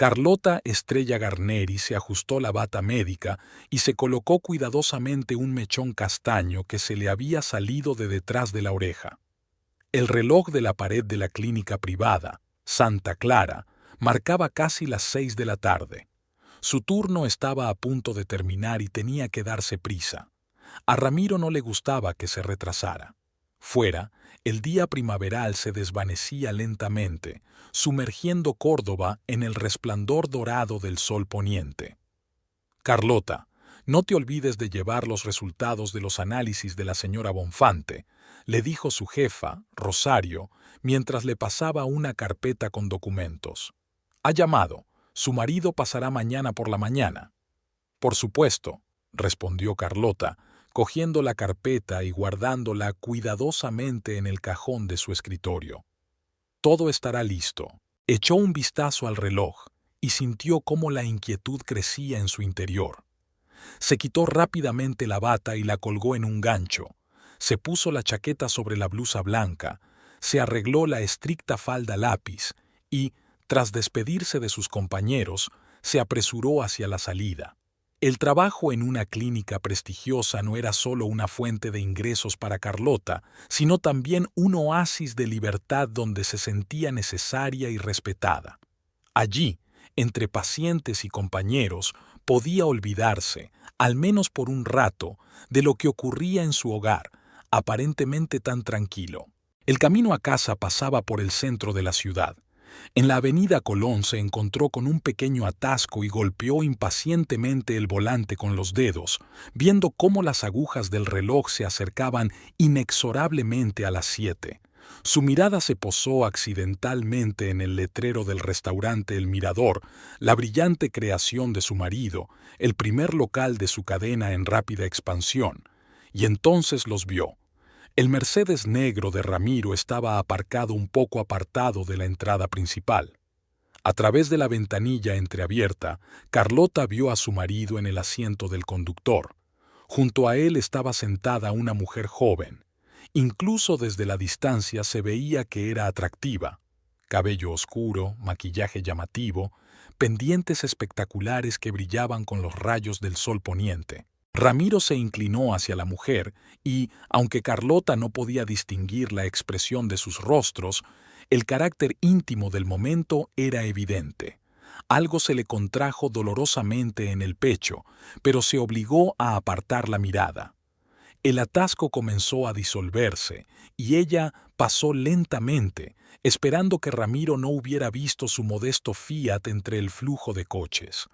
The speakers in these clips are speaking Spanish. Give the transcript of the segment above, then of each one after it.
Carlota Estrella Garneri se ajustó la bata médica y se colocó cuidadosamente un mechón castaño que se le había salido de detrás de la oreja. El reloj de la pared de la clínica privada, Santa Clara, marcaba casi las 6 de la tarde. Su turno estaba a punto de terminar y tenía que darse prisa. A Ramiro no le gustaba que se retrasara. Fuera, el día primaveral se desvanecía lentamente, sumergiendo Córdoba en el resplandor dorado del sol poniente. Carlota, no te olvides de llevar los resultados de los análisis de la señora Bonfante, le dijo su jefa, Rosario, mientras le pasaba una carpeta con documentos. Ha llamado. Su marido pasará mañana por la mañana. Por supuesto, respondió Carlota, cogiendo la carpeta y guardándola cuidadosamente en el cajón de su escritorio. Todo estará listo. Echó un vistazo al reloj y sintió cómo la inquietud crecía en su interior. Se quitó rápidamente la bata y la colgó en un gancho. Se puso la chaqueta sobre la blusa blanca, se arregló la estricta falda lápiz y, tras despedirse de sus compañeros, se apresuró hacia la salida. El trabajo en una clínica prestigiosa no era solo una fuente de ingresos para Carlota, sino también un oasis de libertad donde se sentía necesaria y respetada. Allí, entre pacientes y compañeros, podía olvidarse, al menos por un rato, de lo que ocurría en su hogar, aparentemente tan tranquilo. El camino a casa pasaba por el centro de la ciudad. En la avenida Colón se encontró con un pequeño atasco y golpeó impacientemente el volante con los dedos, viendo cómo las agujas del reloj se acercaban inexorablemente a las 7. Su mirada se posó accidentalmente en el letrero del restaurante El Mirador, la brillante creación de su marido, el primer local de su cadena en rápida expansión, y entonces los vio. El Mercedes negro de Ramiro estaba aparcado un poco apartado de la entrada principal. A través de la ventanilla entreabierta, Carlota vio a su marido en el asiento del conductor. Junto a él estaba sentada una mujer joven. Incluso desde la distancia se veía que era atractiva. Cabello oscuro, maquillaje llamativo, pendientes espectaculares que brillaban con los rayos del sol poniente. Ramiro se inclinó hacia la mujer y, aunque Carlota no podía distinguir la expresión de sus rostros, el carácter íntimo del momento era evidente. Algo se le contrajo dolorosamente en el pecho, pero se obligó a apartar la mirada. El atasco comenzó a disolverse y ella pasó lentamente, esperando que Ramiro no hubiera visto su modesto Fiat entre el flujo de coches.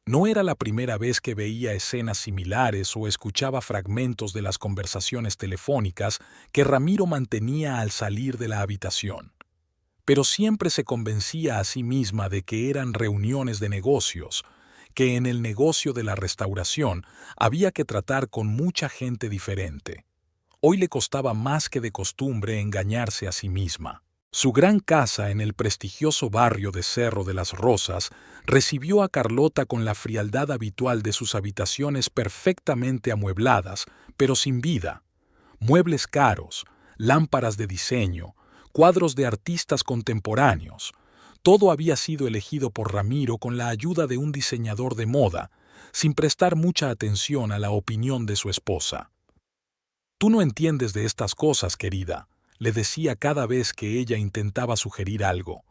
No era la primera vez que veía escenas similares o escuchaba fragmentos de las conversaciones telefónicas que Ramiro mantenía al salir de la habitación. Pero siempre se convencía a sí misma de que eran reuniones de negocios, que en el negocio de la restauración había que tratar con mucha gente diferente. Hoy le costaba más que de costumbre engañarse a sí misma. Su gran casa en el prestigioso barrio de Cerro de las Rosas recibió a Carlota con la frialdad habitual de sus habitaciones perfectamente amuebladas, pero sin vida. Muebles caros, lámparas de diseño, cuadros de artistas contemporáneos. Todo había sido elegido por Ramiro con la ayuda de un diseñador de moda, sin prestar mucha atención a la opinión de su esposa. «Tú no entiendes de estas cosas, querida», le decía cada vez que ella intentaba sugerir algo.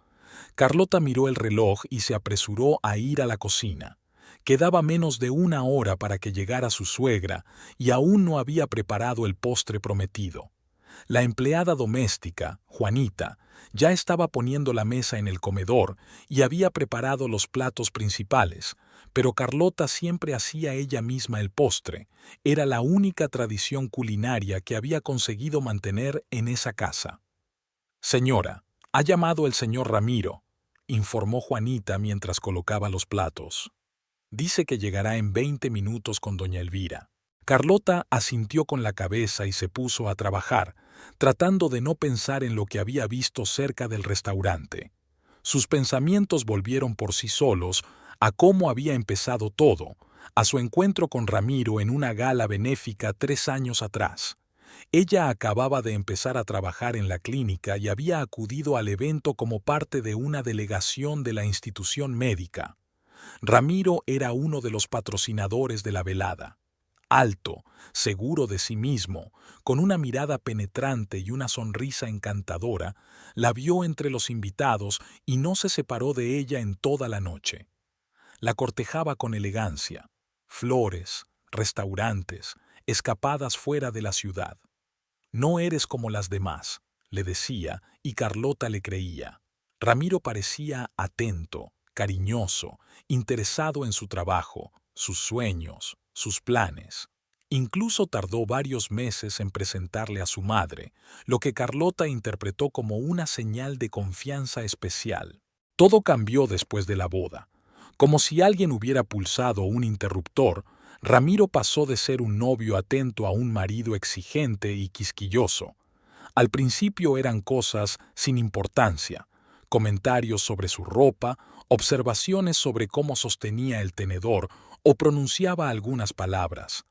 Carlota miró el reloj y se apresuró a ir a la cocina. Quedaba menos de una hora para que llegara su suegra y aún no había preparado el postre prometido. La empleada doméstica, Juanita, ya estaba poniendo la mesa en el comedor y había preparado los platos principales, pero Carlota siempre hacía ella misma el postre. Era la única tradición culinaria que había conseguido mantener en esa casa. «Señora, ha llamado el señor Ramiro», informó Juanita mientras colocaba los platos. «Dice que llegará en 20 minutos con doña Elvira». Carlota asintió con la cabeza y se puso a trabajar, tratando de no pensar en lo que había visto cerca del restaurante. Sus pensamientos volvieron por sí solos a cómo había empezado todo, a su encuentro con Ramiro en una gala benéfica 3 años atrás. Ella acababa de empezar a trabajar en la clínica y había acudido al evento como parte de una delegación de la institución médica. Ramiro era uno de los patrocinadores de la velada. Alto, seguro de sí mismo, con una mirada penetrante y una sonrisa encantadora, la vio entre los invitados y no se separó de ella en toda la noche. La cortejaba con elegancia, flores, restaurantes, escapadas fuera de la ciudad. No eres como las demás, le decía, y Carlota le creía. Ramiro parecía atento, cariñoso, interesado en su trabajo, sus sueños, sus planes. Incluso tardó varios meses en presentarle a su madre, lo que Carlota interpretó como una señal de confianza especial. Todo cambió después de la boda. Como si alguien hubiera pulsado un interruptor, Ramiro pasó de ser un novio atento a un marido exigente y quisquilloso. Al principio eran cosas sin importancia, comentarios sobre su ropa, observaciones sobre cómo sostenía el tenedor o pronunciaba algunas palabras.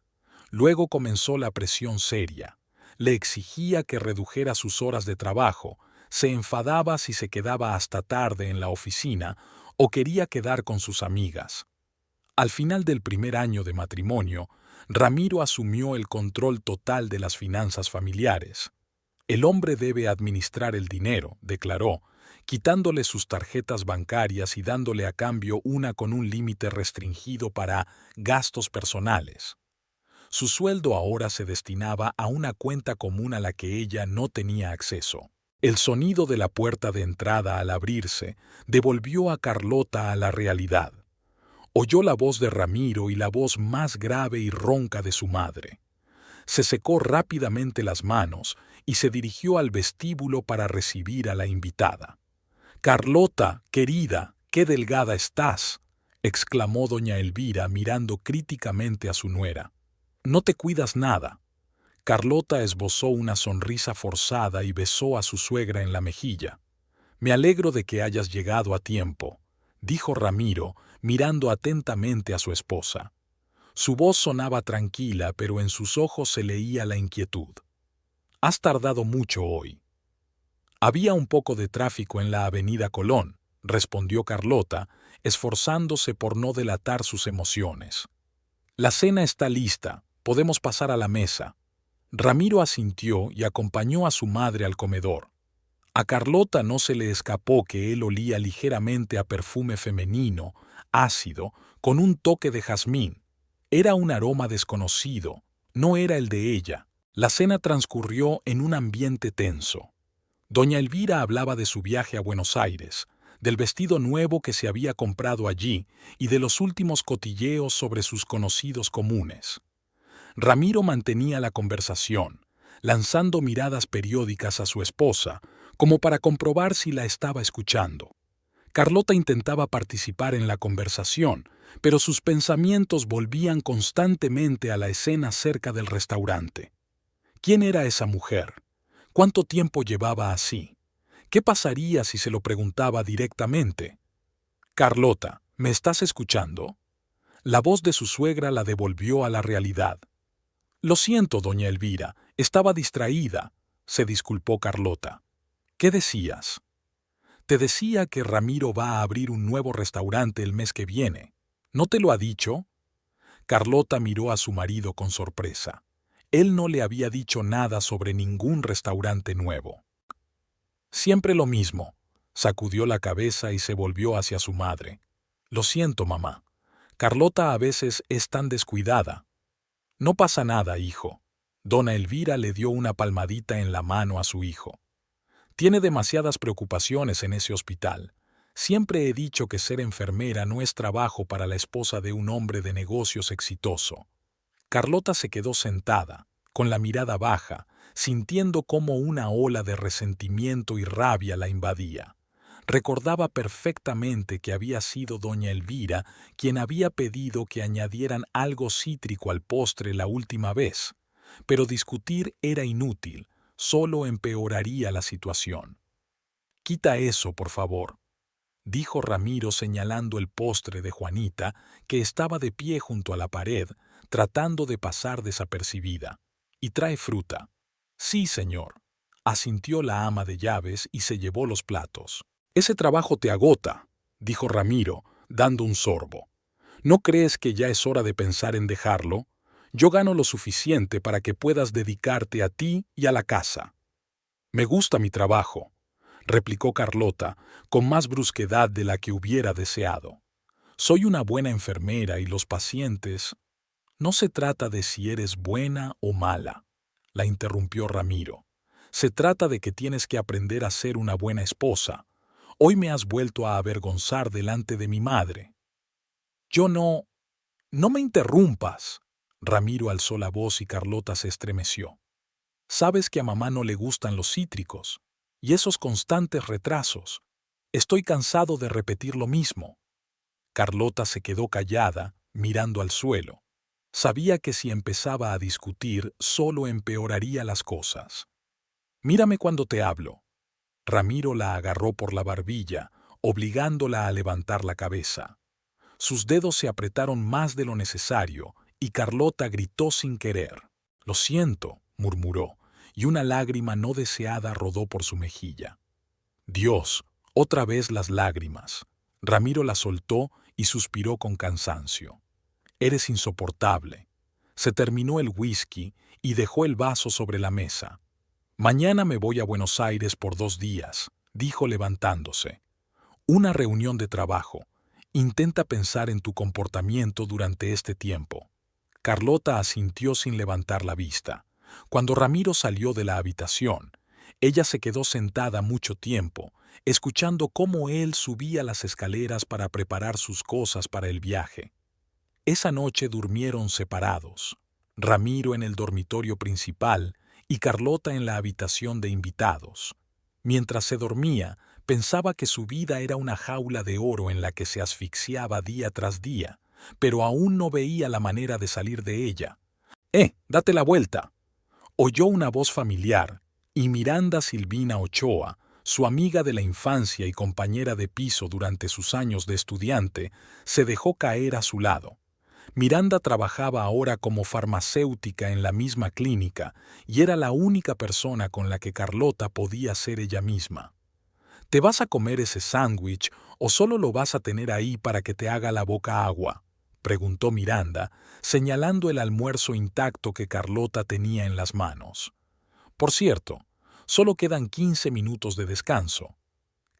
Luego comenzó la presión seria. Le exigía que redujera sus horas de trabajo, se enfadaba si se quedaba hasta tarde en la oficina o quería quedar con sus amigas. Al final del primer año de matrimonio, Ramiro asumió el control total de las finanzas familiares. El hombre debe administrar el dinero, declaró, quitándole sus tarjetas bancarias y dándole a cambio una con un límite restringido para gastos personales. Su sueldo ahora se destinaba a una cuenta común a la que ella no tenía acceso. El sonido de la puerta de entrada al abrirse devolvió a Carlota a la realidad. Oyó la voz de Ramiro y la voz más grave y ronca de su madre. Se secó rápidamente las manos y se dirigió al vestíbulo para recibir a la invitada. «Carlota, querida, qué delgada estás», exclamó doña Elvira mirando críticamente a su nuera. «No te cuidas nada». Carlota esbozó una sonrisa forzada y besó a su suegra en la mejilla. «Me alegro de que hayas llegado a tiempo», dijo Ramiro, mirando atentamente a su esposa. Su voz sonaba tranquila, pero en sus ojos se leía la inquietud. «Has tardado mucho hoy». «Había un poco de tráfico en la avenida Colón», respondió Carlota, esforzándose por no delatar sus emociones. «La cena está lista, podemos pasar a la mesa». Ramiro asintió y acompañó a su madre al comedor. A Carlota no se le escapó que él olía ligeramente a perfume femenino, ácido, con un toque de jazmín. Era un aroma desconocido, no era el de ella. La cena transcurrió en un ambiente tenso. Doña Elvira hablaba de su viaje a Buenos Aires, del vestido nuevo que se había comprado allí y de los últimos cotilleos sobre sus conocidos comunes. Ramiro mantenía la conversación, lanzando miradas periódicas a su esposa, como para comprobar si la estaba escuchando. Carlota intentaba participar en la conversación, pero sus pensamientos volvían constantemente a la escena cerca del restaurante. ¿Quién era esa mujer? ¿Cuánto tiempo llevaba así? ¿Qué pasaría si se lo preguntaba directamente? «Carlota, ¿me estás escuchando?» La voz de su suegra la devolvió a la realidad. «Lo siento, doña Elvira, estaba distraída», se disculpó Carlota. «¿Qué decías?» «Te decía que Ramiro va a abrir un nuevo restaurante el mes que viene. ¿No te lo ha dicho?» Carlota miró a su marido con sorpresa. Él no le había dicho nada sobre ningún restaurante nuevo. «Siempre lo mismo», sacudió la cabeza y se volvió hacia su madre. «Lo siento, mamá. Carlota a veces es tan descuidada». «No pasa nada, hijo». Dona Elvira le dio una palmadita en la mano a su hijo. «Tiene demasiadas preocupaciones en ese hospital. Siempre he dicho que ser enfermera no es trabajo para la esposa de un hombre de negocios exitoso». Carlota se quedó sentada, con la mirada baja, sintiendo cómo una ola de resentimiento y rabia la invadía. Recordaba perfectamente que había sido doña Elvira quien había pedido que añadieran algo cítrico al postre la última vez, pero discutir era inútil, solo empeoraría la situación. «Quita eso, por favor», dijo Ramiro señalando el postre de Juanita, que estaba de pie junto a la pared, tratando de pasar desapercibida. «Y trae fruta». Sí, señor, asintió la ama de llaves y se llevó los platos. Ese trabajo te agota, dijo Ramiro, dando un sorbo. ¿No crees que ya es hora de pensar en dejarlo? Yo gano lo suficiente para que puedas dedicarte a ti y a la casa. Me gusta mi trabajo, replicó Carlota, con más brusquedad de la que hubiera deseado. Soy una buena enfermera y los pacientes... No se trata de si eres buena o mala, la interrumpió Ramiro. Se trata de que tienes que aprender a ser una buena esposa. Hoy me has vuelto a avergonzar delante de mi madre. Yo no... No me interrumpas. Ramiro alzó la voz y Carlota se estremeció. Sabes que a mamá no le gustan los cítricos y esos constantes retrasos. Estoy cansado de repetir lo mismo. Carlota se quedó callada, mirando al suelo. Sabía que si empezaba a discutir, solo empeoraría las cosas. Mírame cuando te hablo. Ramiro la agarró por la barbilla, obligándola a levantar la cabeza. Sus dedos se apretaron más de lo necesario y Carlota gritó sin querer. Lo siento, murmuró, y una lágrima no deseada rodó por su mejilla. Dios, otra vez las lágrimas. Ramiro la soltó y suspiró con cansancio. Eres insoportable. Se terminó el whisky y dejó el vaso sobre la mesa. Mañana me voy a Buenos Aires por 2 días, dijo levantándose. Una reunión de trabajo. Intenta pensar en tu comportamiento durante este tiempo. Carlota asintió sin levantar la vista. Cuando Ramiro salió de la habitación, ella se quedó sentada mucho tiempo, escuchando cómo él subía las escaleras para preparar sus cosas para el viaje. Esa noche durmieron separados, Ramiro en el dormitorio principal y Carlota en la habitación de invitados. Mientras se dormía, pensaba que su vida era una jaula de oro en la que se asfixiaba día tras día, pero aún no veía la manera de salir de ella. ¡Date la vuelta! Oyó una voz familiar, y Miranda Silvina Ochoa, su amiga de la infancia y compañera de piso durante sus años de estudiante, se dejó caer a su lado. Miranda trabajaba ahora como farmacéutica en la misma clínica y era la única persona con la que Carlota podía ser ella misma. ¿Te vas a comer ese sándwich o solo lo vas a tener ahí para que te haga la boca agua?, preguntó Miranda, señalando el almuerzo intacto que Carlota tenía en las manos. Por cierto, solo quedan 15 minutos de descanso.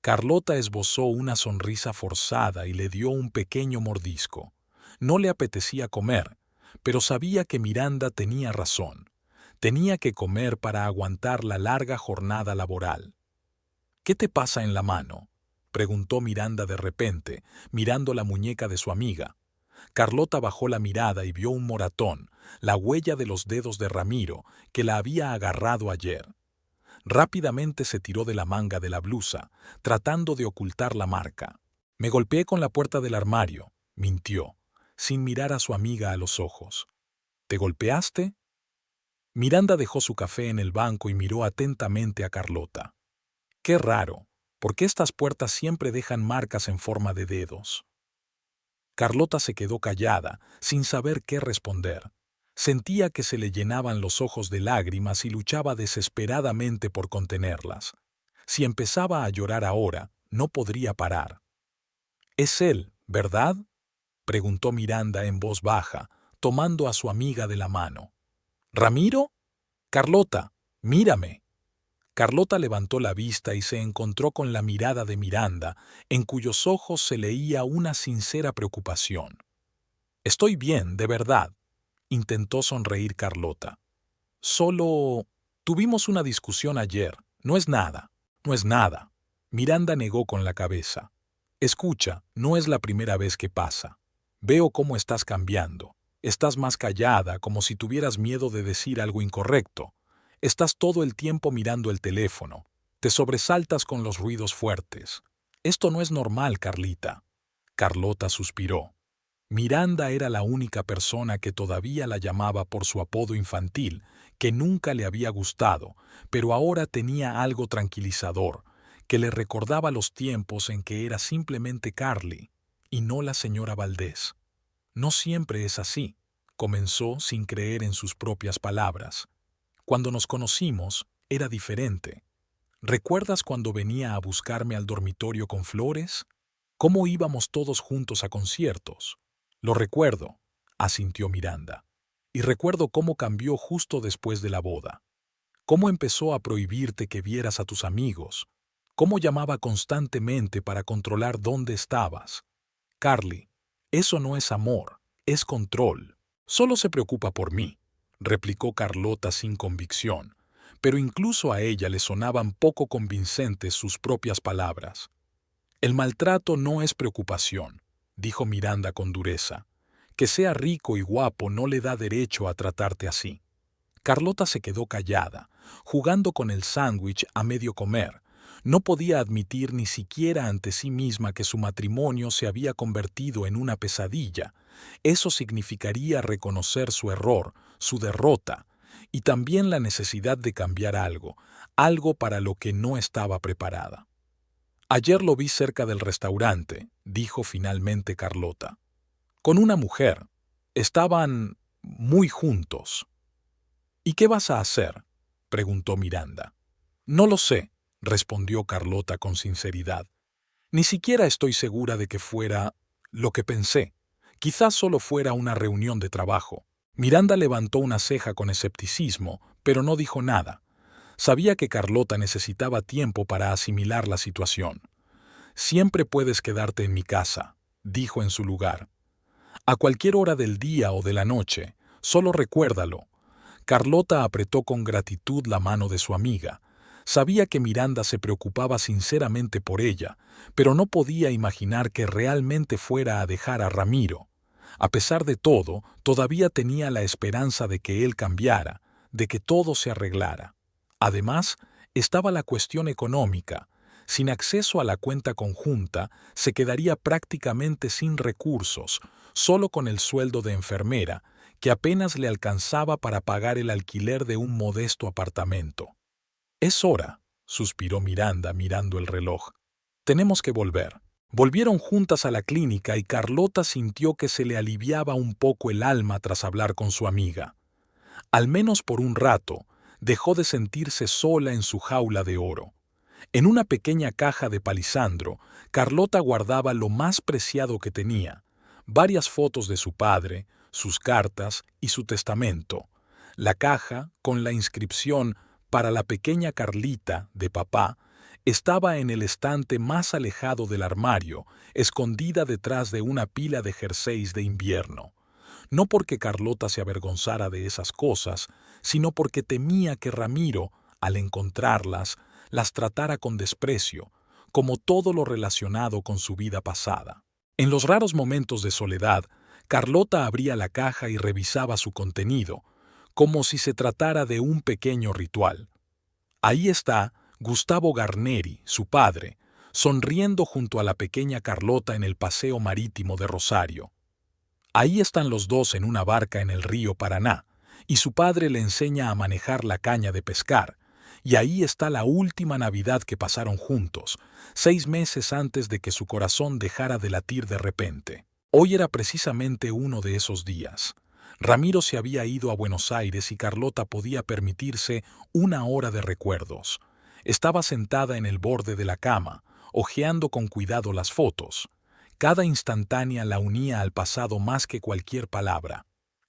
Carlota esbozó una sonrisa forzada y le dio un pequeño mordisco. No le apetecía comer, pero sabía que Miranda tenía razón. Tenía que comer para aguantar la larga jornada laboral. ¿Qué te pasa en la mano?, preguntó Miranda de repente, mirando la muñeca de su amiga. Carlota bajó la mirada y vio un moratón, la huella de los dedos de Ramiro, que la había agarrado ayer. Rápidamente se tiró de la manga de la blusa, tratando de ocultar la marca. Me golpeé con la puerta del armario, mintió, sin mirar a su amiga a los ojos. ¿Te golpeaste? Miranda dejó su café en el banco y miró atentamente a Carlota. Qué raro, ¿por qué estas puertas siempre dejan marcas en forma de dedos? Carlota se quedó callada, sin saber qué responder. Sentía que se le llenaban los ojos de lágrimas y luchaba desesperadamente por contenerlas. Si empezaba a llorar ahora, no podría parar. «Es él, ¿verdad?», preguntó Miranda en voz baja, tomando a su amiga de la mano. «¿Ramiro? Carlota, mírame». Carlota levantó la vista y se encontró con la mirada de Miranda, en cuyos ojos se leía una sincera preocupación. «Estoy bien, de verdad», intentó sonreír Carlota. «Solo... tuvimos una discusión ayer. No es nada, no es nada». Miranda negó con la cabeza. «Escucha, no es la primera vez que pasa. Veo cómo estás cambiando. Estás más callada, como si tuvieras miedo de decir algo incorrecto. Estás todo el tiempo mirando el teléfono. Te sobresaltas con los ruidos fuertes. Esto no es normal, Carlita». Carlota suspiró. Miranda era la única persona que todavía la llamaba por su apodo infantil, que nunca le había gustado, pero ahora tenía algo tranquilizador, que le recordaba los tiempos en que era simplemente Carly, y no la señora Valdés. No siempre es así, comenzó sin creer en sus propias palabras. Cuando nos conocimos, era diferente. ¿Recuerdas cuando venía a buscarme al dormitorio con flores? ¿Cómo íbamos todos juntos a conciertos? Lo recuerdo, asintió Miranda. Y recuerdo cómo cambió justo después de la boda. Cómo empezó a prohibirte que vieras a tus amigos. Cómo llamaba constantemente para controlar dónde estabas. Carly, eso no es amor, es control. Solo se preocupa por mí, replicó Carlota sin convicción, pero incluso a ella le sonaban poco convincentes sus propias palabras. El maltrato no es preocupación, dijo Miranda con dureza. Que sea rico y guapo no le da derecho a tratarte así. Carlota se quedó callada, jugando con el sándwich a medio comer. No podía admitir ni siquiera ante sí misma que su matrimonio se había convertido en una pesadilla. Eso significaría reconocer su error, su derrota, y también la necesidad de cambiar algo, algo para lo que no estaba preparada. Ayer lo vi cerca del restaurante, dijo finalmente Carlota. Con una mujer. Estaban muy juntos. ¿Y qué vas a hacer?, preguntó Miranda. No lo sé, respondió Carlota con sinceridad. Ni siquiera estoy segura de que fuera lo que pensé. Quizás solo fuera una reunión de trabajo. Miranda levantó una ceja con escepticismo, pero no dijo nada. Sabía que Carlota necesitaba tiempo para asimilar la situación. Siempre puedes quedarte en mi casa, dijo en su lugar. A cualquier hora del día o de la noche, solo recuérdalo. Carlota apretó con gratitud la mano de su amiga. Sabía que Miranda se preocupaba sinceramente por ella, pero no podía imaginar que realmente fuera a dejar a Ramiro. A pesar de todo, todavía tenía la esperanza de que él cambiara, de que todo se arreglara. Además, estaba la cuestión económica. Sin acceso a la cuenta conjunta, se quedaría prácticamente sin recursos, solo con el sueldo de enfermera, que apenas le alcanzaba para pagar el alquiler de un modesto apartamento. «Es hora», suspiró Miranda mirando el reloj. «Tenemos que volver». Volvieron juntas a la clínica y Carlota sintió que se le aliviaba un poco el alma tras hablar con su amiga. Al menos por un rato, dejó de sentirse sola en su jaula de oro. En una pequeña caja de palisandro, Carlota guardaba lo más preciado que tenía: varias fotos de su padre, sus cartas y su testamento. La caja, con la inscripción «Para la pequeña Carlita» de papá, estaba en el estante más alejado del armario, escondida detrás de una pila de jerseys de invierno. No porque Carlota se avergonzara de esas cosas, sino porque temía que Ramiro, al encontrarlas, las tratara con desprecio, como todo lo relacionado con su vida pasada. En los raros momentos de soledad, Carlota abría la caja y revisaba su contenido, como si se tratara de un pequeño ritual. Ahí está Gustavo Garneri, su padre, sonriendo junto a la pequeña Carlota en el paseo marítimo de Rosario. Ahí están los dos en una barca en el río Paraná, y su padre le enseña a manejar la caña de pescar. Y ahí está la última Navidad que pasaron juntos, 6 meses antes de que su corazón dejara de latir de repente. Hoy era precisamente uno de esos días. Ramiro se había ido a Buenos Aires y Carlota podía permitirse una hora de recuerdos. Estaba sentada en el borde de la cama, hojeando con cuidado las fotos. Cada instantánea la unía al pasado más que cualquier palabra.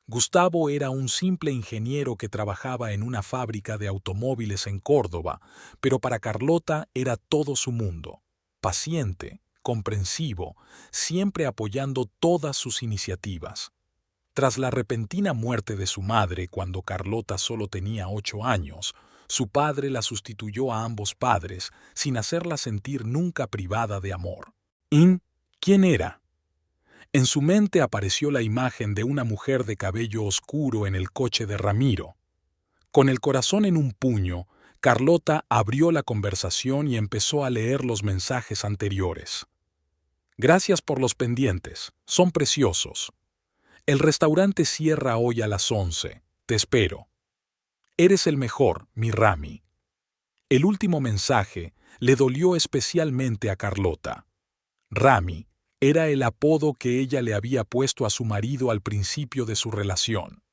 Gustavo era un simple ingeniero que trabajaba en una fábrica de automóviles en Córdoba, pero para Carlota era todo su mundo. Paciente, comprensivo, siempre apoyando todas sus iniciativas. Tras la repentina muerte de su madre cuando Carlota solo tenía 8 años, su padre la sustituyó a ambos padres sin hacerla sentir nunca privada de amor. ¿Quién era? En su mente apareció la imagen de una mujer de cabello oscuro en el coche de Ramiro. Con el corazón en un puño, Carlota abrió la conversación y empezó a leer los mensajes anteriores. Gracias por los pendientes, son preciosos. El restaurante cierra hoy a las 11, te espero. Eres el mejor, mi Rami. El último mensaje le dolió especialmente a Carlota. Rami era el apodo que ella le había puesto a su marido al principio de su relación.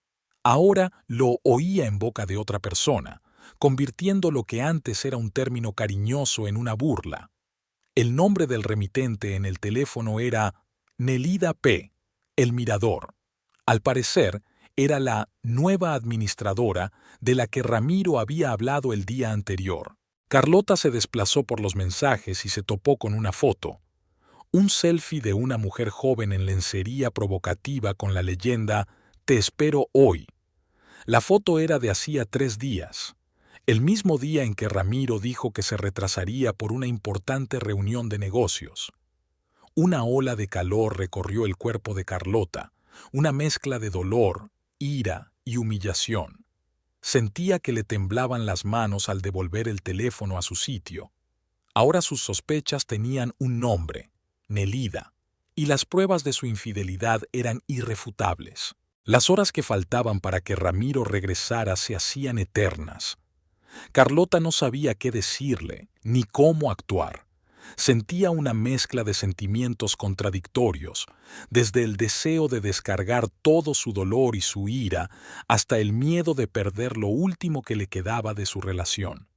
Ahora lo oía en boca de otra persona, convirtiendo lo que antes era un término cariñoso en una burla. El nombre del remitente en el teléfono era Nelida P., el Mirador. Al parecer, era la nueva administradora de la que Ramiro había hablado el día anterior. Carlota se desplazó por los mensajes y se topó con una foto. Un selfie de una mujer joven en lencería provocativa con la leyenda «Te espero hoy». La foto era de hacía 3 días, el mismo día en que Ramiro dijo que se retrasaría por una importante reunión de negocios. Una ola de calor recorrió el cuerpo de Carlota, una mezcla de dolor, ira y humillación. Sentía que le temblaban las manos al devolver el teléfono a su sitio. Ahora sus sospechas tenían un nombre, Nelida, y las pruebas de su infidelidad eran irrefutables. Las horas que faltaban para que Ramiro regresara se hacían eternas. Carlota no sabía qué decirle, ni cómo actuar. Sentía una mezcla de sentimientos contradictorios, desde el deseo de descargar todo su dolor y su ira, hasta el miedo de perder lo último que le quedaba de su relación.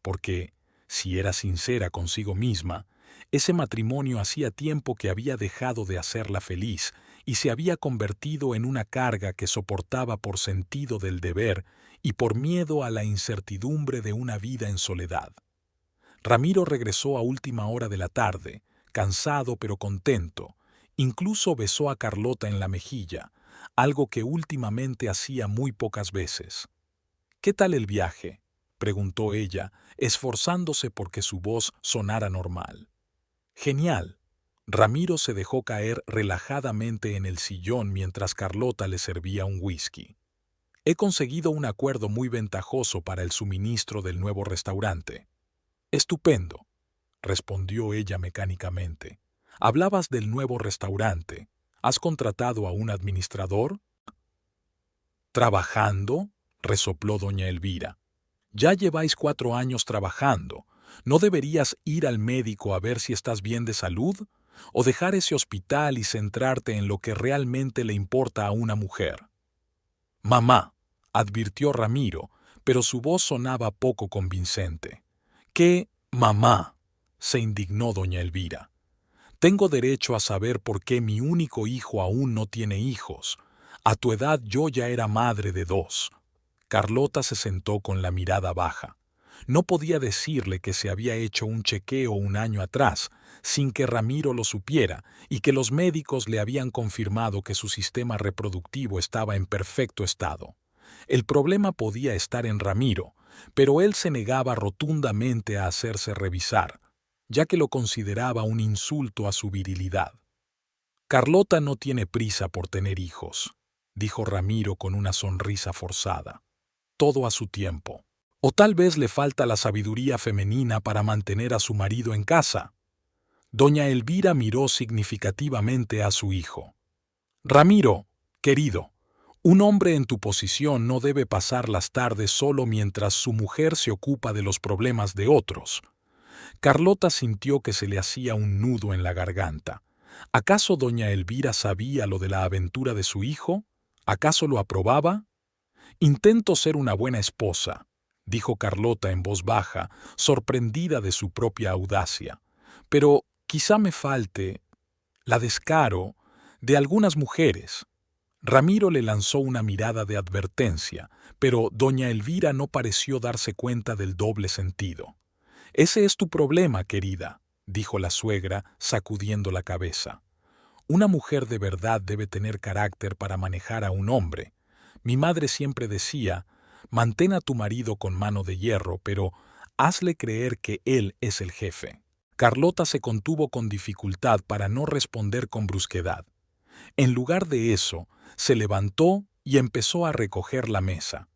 Porque, si era sincera consigo misma, ese matrimonio hacía tiempo que había dejado de hacerla feliz y se había convertido en una carga que soportaba por sentido del deber y por miedo a la incertidumbre de una vida en soledad. Ramiro regresó a última hora de la tarde, cansado pero contento. Incluso besó a Carlota en la mejilla, algo que últimamente hacía muy pocas veces. «¿Qué tal el viaje?», preguntó ella, esforzándose porque su voz sonara normal. «Genial». Ramiro se dejó caer relajadamente en el sillón mientras Carlota le servía un whisky. «He conseguido un acuerdo muy ventajoso para el suministro del nuevo restaurante». «Estupendo», respondió ella mecánicamente. «Hablabas del nuevo restaurante. ¿Has contratado a un administrador?» «¿Trabajando?», resopló doña Elvira. «Ya lleváis 4 años trabajando. ¿No deberías ir al médico a ver si estás bien de salud? ¿O dejar ese hospital y centrarte en lo que realmente le importa a una mujer?» «Mamá», advirtió Ramiro, pero su voz sonaba poco convincente. «¿Qué, mamá?», se indignó doña Elvira. «Tengo derecho a saber por qué mi único hijo aún no tiene hijos. A tu edad yo ya era madre de 2. Carlota se sentó con la mirada baja. No podía decirle que se había hecho un chequeo un año atrás, sin que Ramiro lo supiera, y que los médicos le habían confirmado que su sistema reproductivo estaba en perfecto estado. El problema podía estar en Ramiro, pero él se negaba rotundamente a hacerse revisar, ya que lo consideraba un insulto a su virilidad. «Carlota no tiene prisa por tener hijos», dijo Ramiro con una sonrisa forzada. «Todo a su tiempo. O tal vez le falta la sabiduría femenina para mantener a su marido en casa». Doña Elvira miró significativamente a su hijo. «Ramiro, querido, un hombre en tu posición no debe pasar las tardes solo mientras su mujer se ocupa de los problemas de otros». Carlota sintió que se le hacía un nudo en la garganta. ¿Acaso doña Elvira sabía lo de la aventura de su hijo? ¿Acaso lo aprobaba? «Intento ser una buena esposa», dijo Carlota en voz baja, sorprendida de su propia audacia. «Pero quizá me falte la descaro de algunas mujeres». Ramiro le lanzó una mirada de advertencia, pero doña Elvira no pareció darse cuenta del doble sentido. «Ese es tu problema, querida», dijo la suegra, sacudiendo la cabeza. «Una mujer de verdad debe tener carácter para manejar a un hombre. Mi madre siempre decía, mantén a tu marido con mano de hierro, pero hazle creer que él es el jefe». Carlota se contuvo con dificultad para no responder con brusquedad. En lugar de eso, se levantó y empezó a recoger la mesa.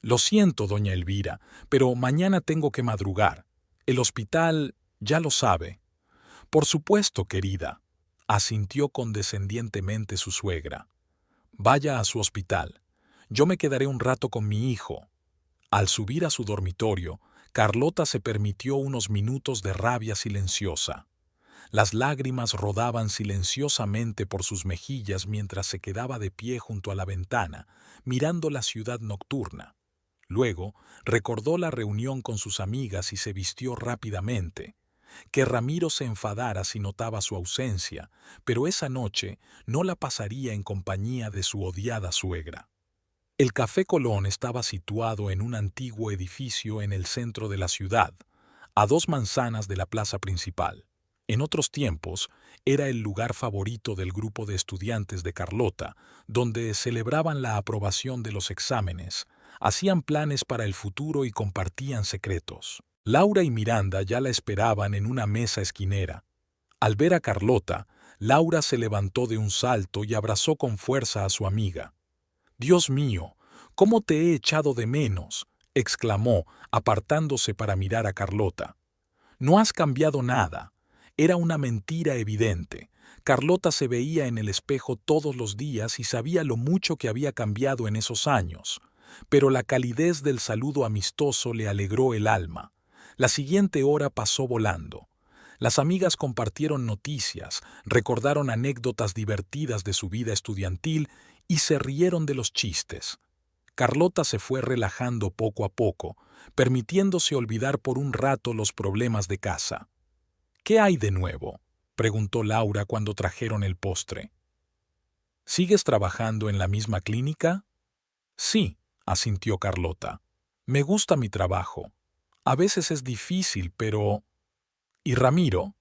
«Lo siento, doña Elvira, pero mañana tengo que madrugar. El hospital ya lo sabe». «Por supuesto, querida», asintió condescendientemente su suegra. «Vaya a su hospital. Yo me quedaré un rato con mi hijo». Al subir a su dormitorio, Carlota se permitió unos minutos de rabia silenciosa. Las lágrimas rodaban silenciosamente por sus mejillas mientras se quedaba de pie junto a la ventana, mirando la ciudad nocturna. Luego, recordó la reunión con sus amigas y se vistió rápidamente. Que Ramiro se enfadara si notaba su ausencia, pero esa noche no la pasaría en compañía de su odiada suegra. El Café Colón estaba situado en un antiguo edificio en el centro de la ciudad, a 2 manzanas de la plaza principal. En otros tiempos, era el lugar favorito del grupo de estudiantes de Carlota, donde celebraban la aprobación de los exámenes, hacían planes para el futuro y compartían secretos. Laura y Miranda ya la esperaban en una mesa esquinera. Al ver a Carlota, Laura se levantó de un salto y abrazó con fuerza a su amiga. «Dios mío, ¿cómo te he echado de menos?», exclamó, apartándose para mirar a Carlota. «No has cambiado nada». Era una mentira evidente. Carlota se veía en el espejo todos los días y sabía lo mucho que había cambiado en esos años. Pero la calidez del saludo amistoso le alegró el alma. La siguiente hora pasó volando. Las amigas compartieron noticias, recordaron anécdotas divertidas de su vida estudiantil y se rieron de los chistes. Carlota se fue relajando poco a poco, permitiéndose olvidar por un rato los problemas de casa. «¿Qué hay de nuevo?», preguntó Laura cuando trajeron el postre. «¿Sigues trabajando en la misma clínica?». «Sí», asintió Carlota. «Me gusta mi trabajo. A veces es difícil, pero...». «¿Y Ramiro?»,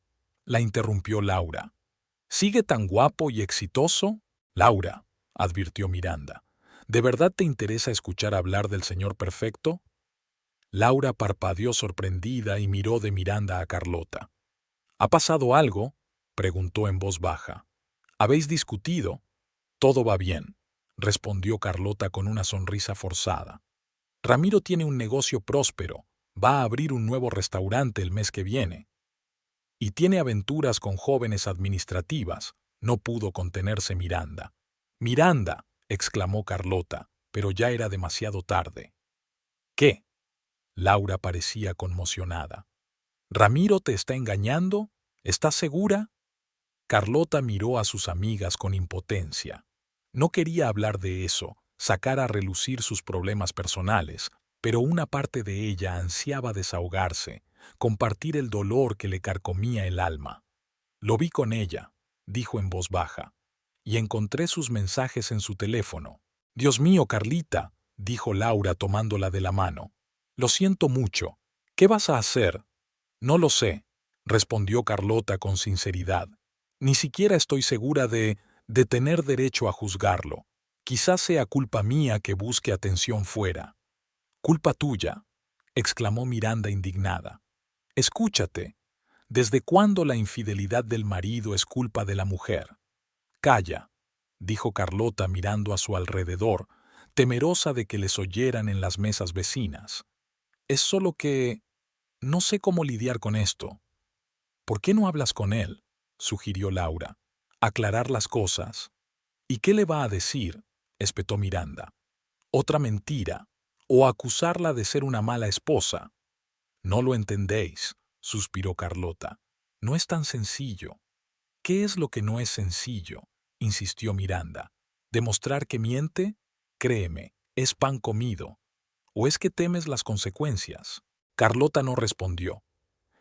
la interrumpió Laura. «¿Sigue tan guapo y exitoso?». «Laura», advirtió Miranda, «¿de verdad te interesa escuchar hablar del señor perfecto?». Laura parpadeó sorprendida y miró de Miranda a Carlota. «¿Ha pasado algo?», preguntó en voz baja. «¿Habéis discutido?». «Todo va bien», respondió Carlota con una sonrisa forzada. «Ramiro tiene un negocio próspero, va a abrir un nuevo restaurante el mes que viene. Y tiene aventuras con jóvenes administrativas», no pudo contenerse Miranda. «¡Miranda!», exclamó Carlota, pero ya era demasiado tarde. «¿Qué?». Laura parecía conmocionada. «¿Ramiro te está engañando? ¿Estás segura?». Carlota miró a sus amigas con impotencia. No quería hablar de eso, sacar a relucir sus problemas personales, pero una parte de ella ansiaba desahogarse, compartir el dolor que le carcomía el alma. «Lo vi con ella», dijo en voz baja, «y encontré sus mensajes en su teléfono». «Dios mío, Carlita», dijo Laura tomándola de la mano. «Lo siento mucho. ¿Qué vas a hacer?». «No lo sé», respondió Carlota con sinceridad. «Ni siquiera estoy segura de tener derecho a juzgarlo. Quizás sea culpa mía que busque atención fuera». «Culpa tuya», exclamó Miranda indignada. «Escúchate. ¿Desde cuándo la infidelidad del marido es culpa de la mujer?». «Calla», dijo Carlota mirando a su alrededor, temerosa de que les oyeran en las mesas vecinas. «Es solo que... no sé cómo lidiar con esto». «¿Por qué no hablas con él?», sugirió Laura. «Aclarar las cosas». «¿Y qué le va a decir?», espetó Miranda. «Otra mentira, o acusarla de ser una mala esposa». «No lo entendéis», suspiró Carlota. «No es tan sencillo». «¿Qué es lo que no es sencillo?», insistió Miranda. «¿Demostrar que miente? Créeme, es pan comido. ¿O es que temes las consecuencias?». Carlota no respondió.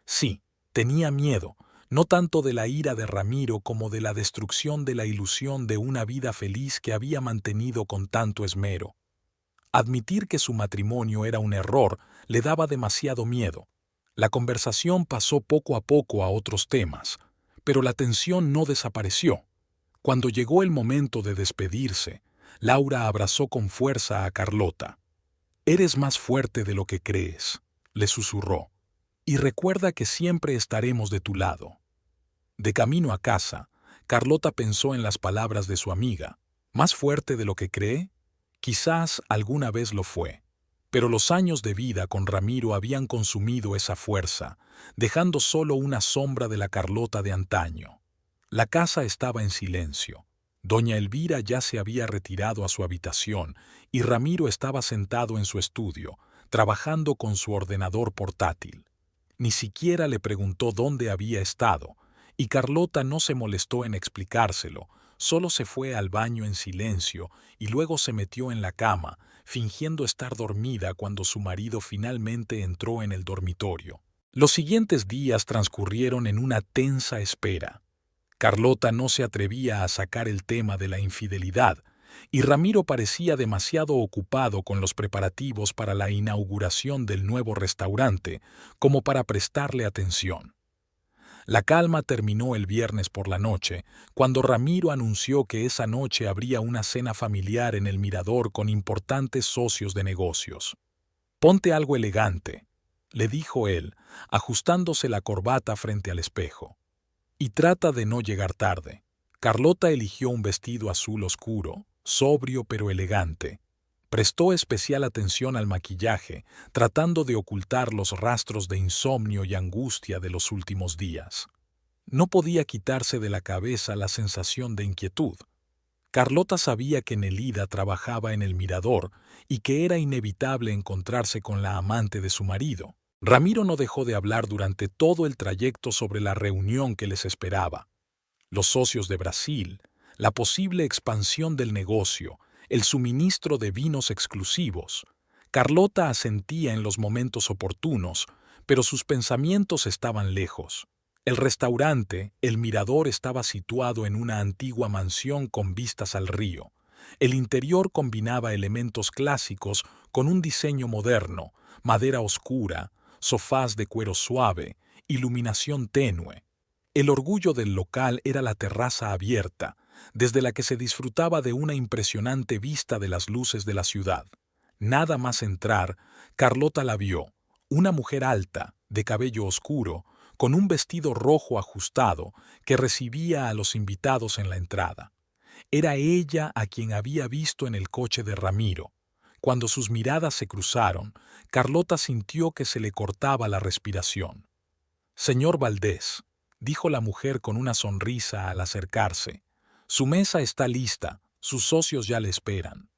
Sí, tenía miedo, no tanto de la ira de Ramiro como de la destrucción de la ilusión de una vida feliz que había mantenido con tanto esmero. Admitir que su matrimonio era un error le daba demasiado miedo. La conversación pasó poco a poco a otros temas, pero la tensión no desapareció. Cuando llegó el momento de despedirse, Laura abrazó con fuerza a Carlota. «Eres más fuerte de lo que crees», le susurró, «y recuerda que siempre estaremos de tu lado». De camino a casa, Carlota pensó en las palabras de su amiga. ¿Más fuerte de lo que cree? Quizás alguna vez lo fue, pero los años de vida con Ramiro habían consumido esa fuerza, dejando solo una sombra de la Carlota de antaño. La casa estaba en silencio. Doña Elvira ya se había retirado a su habitación y Ramiro estaba sentado en su estudio, trabajando con su ordenador portátil. Ni siquiera le preguntó dónde había estado, y Carlota no se molestó en explicárselo, solo se fue al baño en silencio y luego se metió en la cama, fingiendo estar dormida cuando su marido finalmente entró en el dormitorio. Los siguientes días transcurrieron en una tensa espera. Carlota no se atrevía a sacar el tema de la infidelidad, y Ramiro parecía demasiado ocupado con los preparativos para la inauguración del nuevo restaurante como para prestarle atención. La calma terminó el viernes por la noche, cuando Ramiro anunció que esa noche habría una cena familiar en el Mirador con importantes socios de negocios. «Ponte algo elegante», le dijo él, ajustándose la corbata frente al espejo. «Y trata de no llegar tarde». Carlota eligió un vestido azul oscuro, sobrio pero elegante. Prestó especial atención al maquillaje, tratando de ocultar los rastros de insomnio y angustia de los últimos días. No podía quitarse de la cabeza la sensación de inquietud. Carlota sabía que Nelida trabajaba en el Mirador y que era inevitable encontrarse con la amante de su marido. Ramiro no dejó de hablar durante todo el trayecto sobre la reunión que les esperaba. Los socios de Brasil, la posible expansión del negocio, el suministro de vinos exclusivos. Carlota asentía en los momentos oportunos, pero sus pensamientos estaban lejos. El restaurante, el Mirador, estaba situado en una antigua mansión con vistas al río. El interior combinaba elementos clásicos con un diseño moderno, madera oscura, sofás de cuero suave, iluminación tenue. El orgullo del local era la terraza abierta, desde la que se disfrutaba de una impresionante vista de las luces de la ciudad. Nada más entrar, Carlota la vio, una mujer alta, de cabello oscuro, con un vestido rojo ajustado, que recibía a los invitados en la entrada. Era ella a quien había visto en el coche de Ramiro. Cuando sus miradas se cruzaron, Carlota sintió que se le cortaba la respiración. «Señor Valdés», dijo la mujer con una sonrisa al acercarse, «su mesa está lista, sus socios ya le esperan».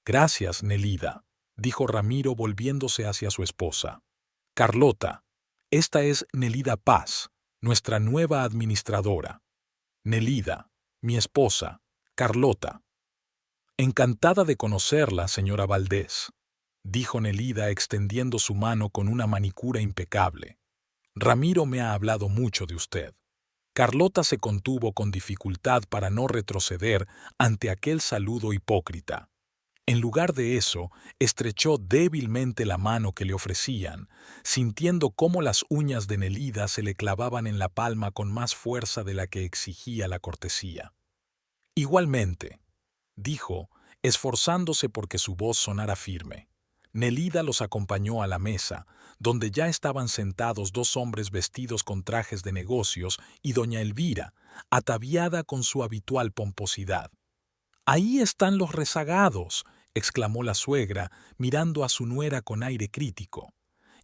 Gracias, Nelida», dijo Ramiro volviéndose hacia su esposa. «Carlota, esta es Nelida Paz, nuestra nueva administradora». «Nelida, mi esposa, Carlota». «Encantada de conocerla, señora Valdés», dijo Nelida extendiendo su mano con una manicura impecable. «Ramiro me ha hablado mucho de usted». Carlota se contuvo con dificultad para no retroceder ante aquel saludo hipócrita. En lugar de eso, estrechó débilmente la mano que le ofrecían, sintiendo cómo las uñas de Nelida se le clavaban en la palma con más fuerza de la que exigía la cortesía. «Igualmente», dijo, esforzándose porque su voz sonara firme. Nelida los acompañó a la mesa, donde ya estaban sentados dos hombres vestidos con trajes de negocios y doña Elvira, ataviada con su habitual pomposidad. «Ahí están los rezagados», exclamó la suegra, mirando a su nuera con aire crítico.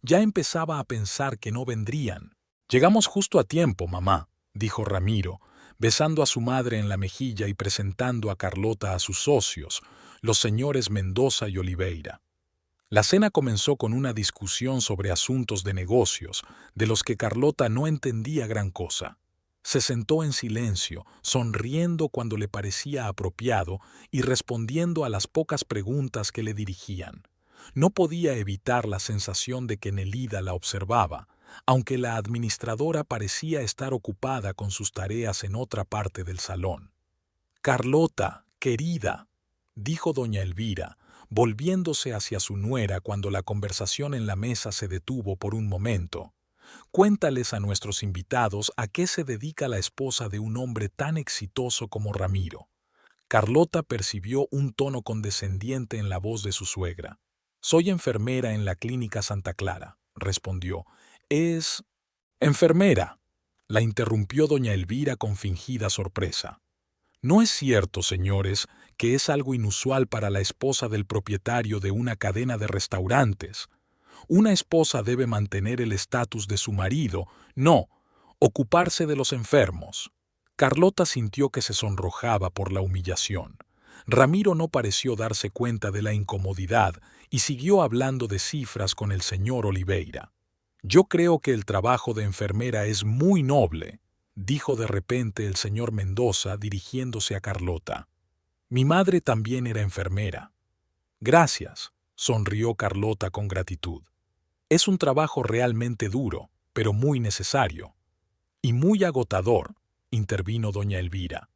Ya empezaba a pensar que no vendrían. «Llegamos justo a tiempo, mamá», dijo Ramiro, besando a su madre en la mejilla y presentando a Carlota a sus socios, los señores Mendoza y Oliveira. La cena comenzó con una discusión sobre asuntos de negocios, de los que Carlota no entendía gran cosa. Se sentó en silencio, sonriendo cuando le parecía apropiado y respondiendo a las pocas preguntas que le dirigían. No podía evitar la sensación de que Nelida la observaba, aunque la administradora parecía estar ocupada con sus tareas en otra parte del salón. «Carlota, querida», dijo doña Elvira, volviéndose hacia su nuera cuando la conversación en la mesa se detuvo por un momento. «Cuéntales a nuestros invitados a qué se dedica la esposa de un hombre tan exitoso como Ramiro». Carlota percibió un tono condescendiente en la voz de su suegra. «Soy enfermera en la Clínica Santa Clara», respondió. «Es...» «Enfermera», la interrumpió doña Elvira con fingida sorpresa. «No es cierto, señores, que es algo inusual para la esposa del propietario de una cadena de restaurantes. Una esposa debe mantener el estatus de su marido, no ocuparse de los enfermos». Carlota sintió que se sonrojaba por la humillación. Ramiro no pareció darse cuenta de la incomodidad y siguió hablando de cifras con el señor Oliveira. «Yo creo que el trabajo de enfermera es muy noble», dijo de repente el señor Mendoza dirigiéndose a Carlota. Mi madre también era enfermera. Gracias, sonrió Carlota con gratitud. Es un trabajo realmente duro, pero muy necesario. Y muy agotador, intervino doña Elvira.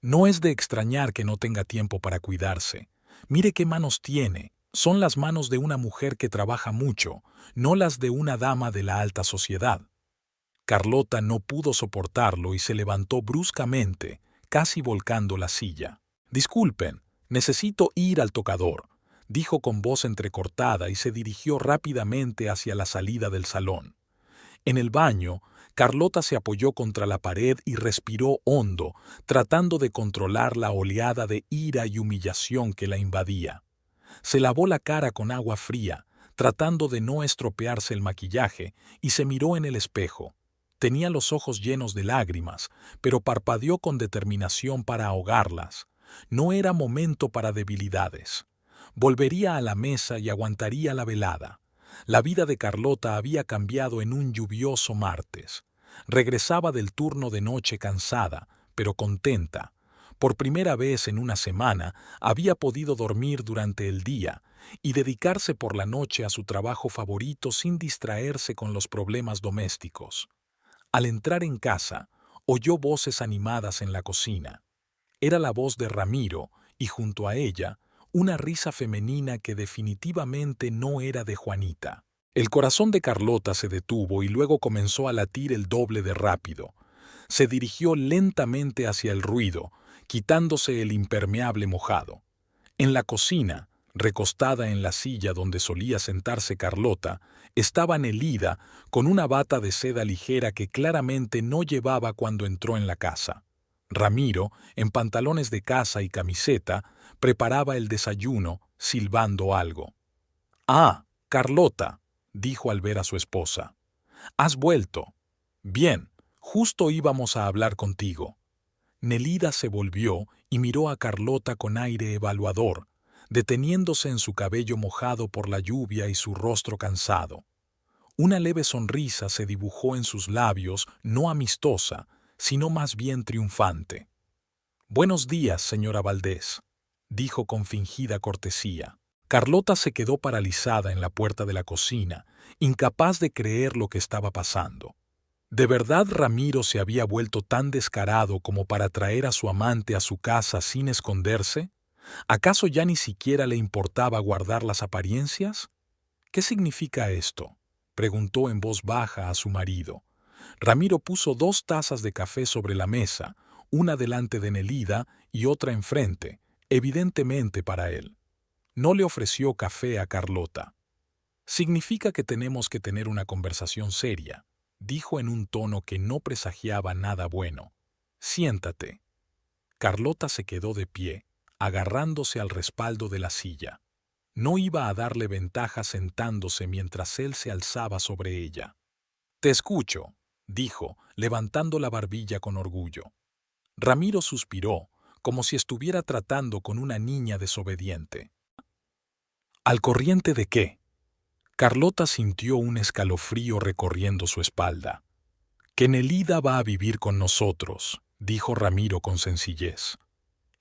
No es de extrañar que no tenga tiempo para cuidarse. Mire qué manos tiene. Son las manos de una mujer que trabaja mucho, no las de una dama de la alta sociedad. Carlota no pudo soportarlo y se levantó bruscamente, casi volcando la silla. Disculpen, necesito ir al tocador, dijo con voz entrecortada y se dirigió rápidamente hacia la salida del salón. En el baño, Carlota se apoyó contra la pared y respiró hondo, tratando de controlar la oleada de ira y humillación que la invadía. Se lavó la cara con agua fría, tratando de no estropearse el maquillaje, y se miró en el espejo. Tenía los ojos llenos de lágrimas, pero parpadeó con determinación para ahogarlas. No era momento para debilidades. Volvería a la mesa y aguantaría la velada. La vida de Carlota había cambiado en un lluvioso martes. Regresaba del turno de noche cansada, pero contenta. Por primera vez en una semana había podido dormir durante el día y dedicarse por la noche a su trabajo favorito sin distraerse con los problemas domésticos. Al entrar en casa, oyó voces animadas en la cocina. Era la voz de Ramiro y junto a ella, una risa femenina que definitivamente no era de Juanita. El corazón de Carlota se detuvo y luego comenzó a latir el doble de rápido. Se dirigió lentamente hacia el ruido, quitándose el impermeable mojado. En la cocina, recostada en la silla donde solía sentarse Carlota, estaba Nelida con una bata de seda ligera que claramente no llevaba cuando entró en la casa. Ramiro, en pantalones de casa y camiseta, preparaba el desayuno, silbando algo. «Ah, Carlota», dijo al ver a su esposa. «¿Has vuelto? Bien, justo íbamos a hablar contigo». Nelida se volvió y miró a Carlota con aire evaluador, deteniéndose en su cabello mojado por la lluvia y su rostro cansado. Una leve sonrisa se dibujó en sus labios, no amistosa, sino más bien triunfante. «Buenos días, señora Valdés», dijo con fingida cortesía. Carlota se quedó paralizada en la puerta de la cocina, incapaz de creer lo que estaba pasando. ¿De verdad Ramiro se había vuelto tan descarado como para traer a su amante a su casa sin esconderse? ¿Acaso ya ni siquiera le importaba guardar las apariencias? ¿Qué significa esto?, preguntó en voz baja a su marido. Ramiro puso 2 tazas de café sobre la mesa, una delante de Nelida y otra enfrente, evidentemente para él. No le ofreció café a Carlota. «Significa que tenemos que tener una conversación seria», dijo en un tono que no presagiaba nada bueno. «Siéntate». Carlota se quedó de pie, agarrándose al respaldo de la silla. No iba a darle ventaja sentándose mientras él se alzaba sobre ella. «Te escucho», dijo, levantando la barbilla con orgullo. Ramiro suspiró, como si estuviera tratando con una niña desobediente. «¿Al corriente de qué?». Carlota sintió un escalofrío recorriendo su espalda. «Que Nelida va a vivir con nosotros», dijo Ramiro con sencillez.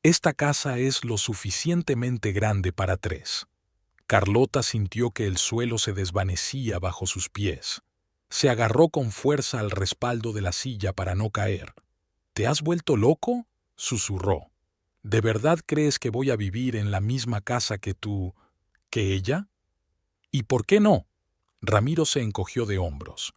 «Esta casa es lo suficientemente grande para 3». Carlota sintió que el suelo se desvanecía bajo sus pies. Se agarró con fuerza al respaldo de la silla para no caer. «¿Te has vuelto loco?», susurró. «¿De verdad crees que voy a vivir en la misma casa que ella?» «¿Y por qué no?». Ramiro se encogió de hombros.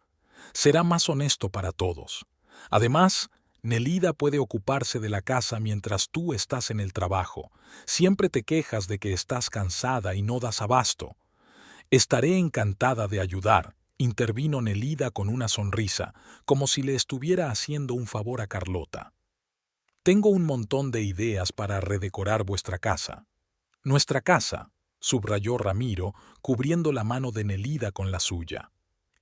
«Será más honesto para todos. Además, Nelida puede ocuparse de la casa mientras tú estás en el trabajo. Siempre te quejas de que estás cansada y no das abasto». «Estaré encantada de ayudar», intervino Nelida con una sonrisa, como si le estuviera haciendo un favor a Carlota. «Tengo un montón de ideas para redecorar vuestra casa». «Nuestra casa», subrayó Ramiro, cubriendo la mano de Nelida con la suya.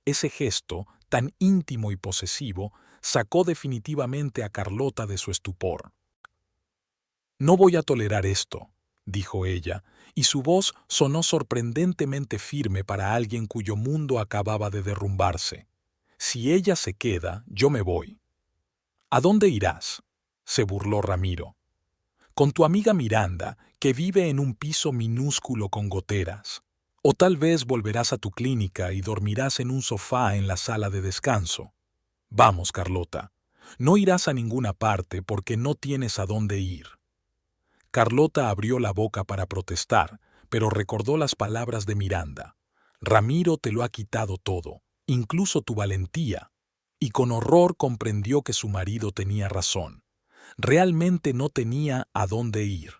Ese gesto, tan íntimo y posesivo, sacó definitivamente a Carlota de su estupor. «No voy a tolerar esto», dijo ella, y su voz sonó sorprendentemente firme para alguien cuyo mundo acababa de derrumbarse. «Si ella se queda, yo me voy». ¿A dónde irás?, se burló Ramiro. Con tu amiga Miranda, que vive en un piso minúsculo con goteras. O tal vez volverás a tu clínica y dormirás en un sofá en la sala de descanso. Vamos, Carlota, no irás a ninguna parte porque no tienes a dónde ir. Carlota abrió la boca para protestar, pero recordó las palabras de Miranda. Ramiro te lo ha quitado todo, incluso tu valentía. Y con horror comprendió que su marido tenía razón. Realmente no tenía a dónde ir.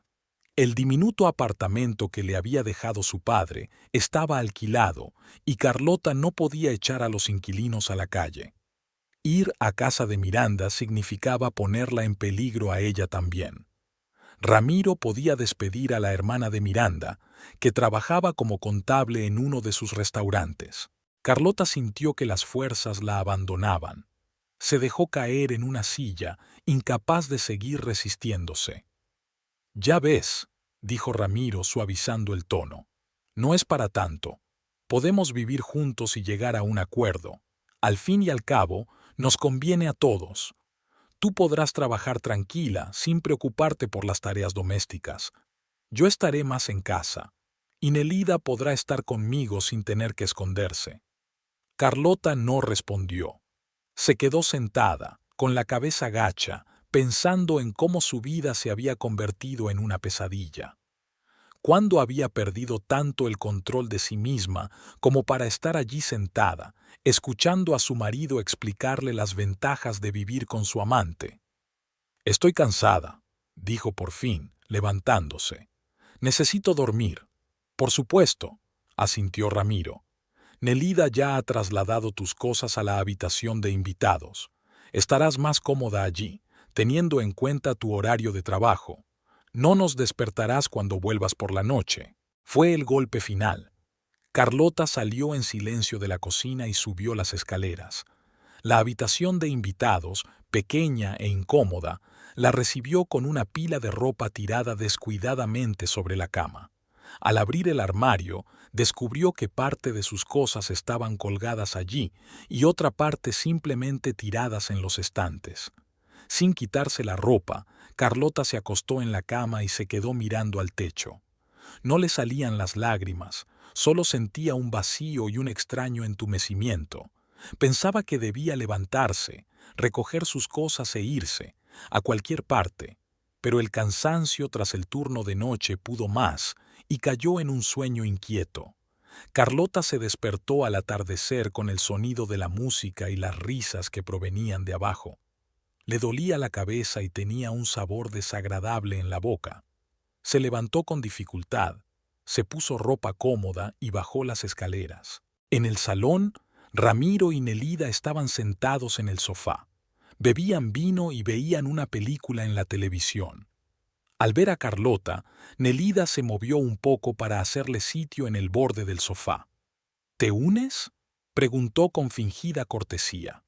El diminuto apartamento que le había dejado su padre estaba alquilado y Carlota no podía echar a los inquilinos a la calle. Ir a casa de Miranda significaba ponerla en peligro a ella también. Ramiro podía despedir a la hermana de Miranda, que trabajaba como contable en uno de sus restaurantes. Carlota sintió que las fuerzas la abandonaban. Se dejó caer en una silla, incapaz de seguir resistiéndose. «Ya ves», dijo Ramiro suavizando el tono, «no es para tanto. Podemos vivir juntos y llegar a un acuerdo. Al fin y al cabo, nos conviene a todos. Tú podrás trabajar tranquila, sin preocuparte por las tareas domésticas. Yo estaré más en casa. Y Nelida podrá estar conmigo sin tener que esconderse». Carlota no respondió. Se quedó sentada, con la cabeza gacha, pensando en cómo su vida se había convertido en una pesadilla. ¿Cuándo había perdido tanto el control de sí misma como para estar allí sentada, escuchando a su marido explicarle las ventajas de vivir con su amante? «Estoy cansada», dijo por fin, levantándose. «Necesito dormir». «Por supuesto», asintió Ramiro. «Nelida ya ha trasladado tus cosas a la habitación de invitados. Estarás más cómoda allí, teniendo en cuenta tu horario de trabajo. No nos despertarás cuando vuelvas por la noche». Fue el golpe final. Carlota salió en silencio de la cocina y subió las escaleras. La habitación de invitados, pequeña e incómoda, la recibió con una pila de ropa tirada descuidadamente sobre la cama. Al abrir el armario, descubrió que parte de sus cosas estaban colgadas allí y otra parte simplemente tiradas en los estantes. Sin quitarse la ropa, Carlota se acostó en la cama y se quedó mirando al techo. No le salían las lágrimas, solo sentía un vacío y un extraño entumecimiento. Pensaba que debía levantarse, recoger sus cosas e irse, a cualquier parte, pero el cansancio tras el turno de noche pudo más y cayó en un sueño inquieto. Carlota se despertó al atardecer con el sonido de la música y las risas que provenían de abajo. Le dolía la cabeza y tenía un sabor desagradable en la boca. Se levantó con dificultad, se puso ropa cómoda y bajó las escaleras. En el salón, Ramiro y Nelida estaban sentados en el sofá. Bebían vino y veían una película en la televisión. Al ver a Carlota, Nelida se movió un poco para hacerle sitio en el borde del sofá. «¿Te unes?», preguntó con fingida cortesía.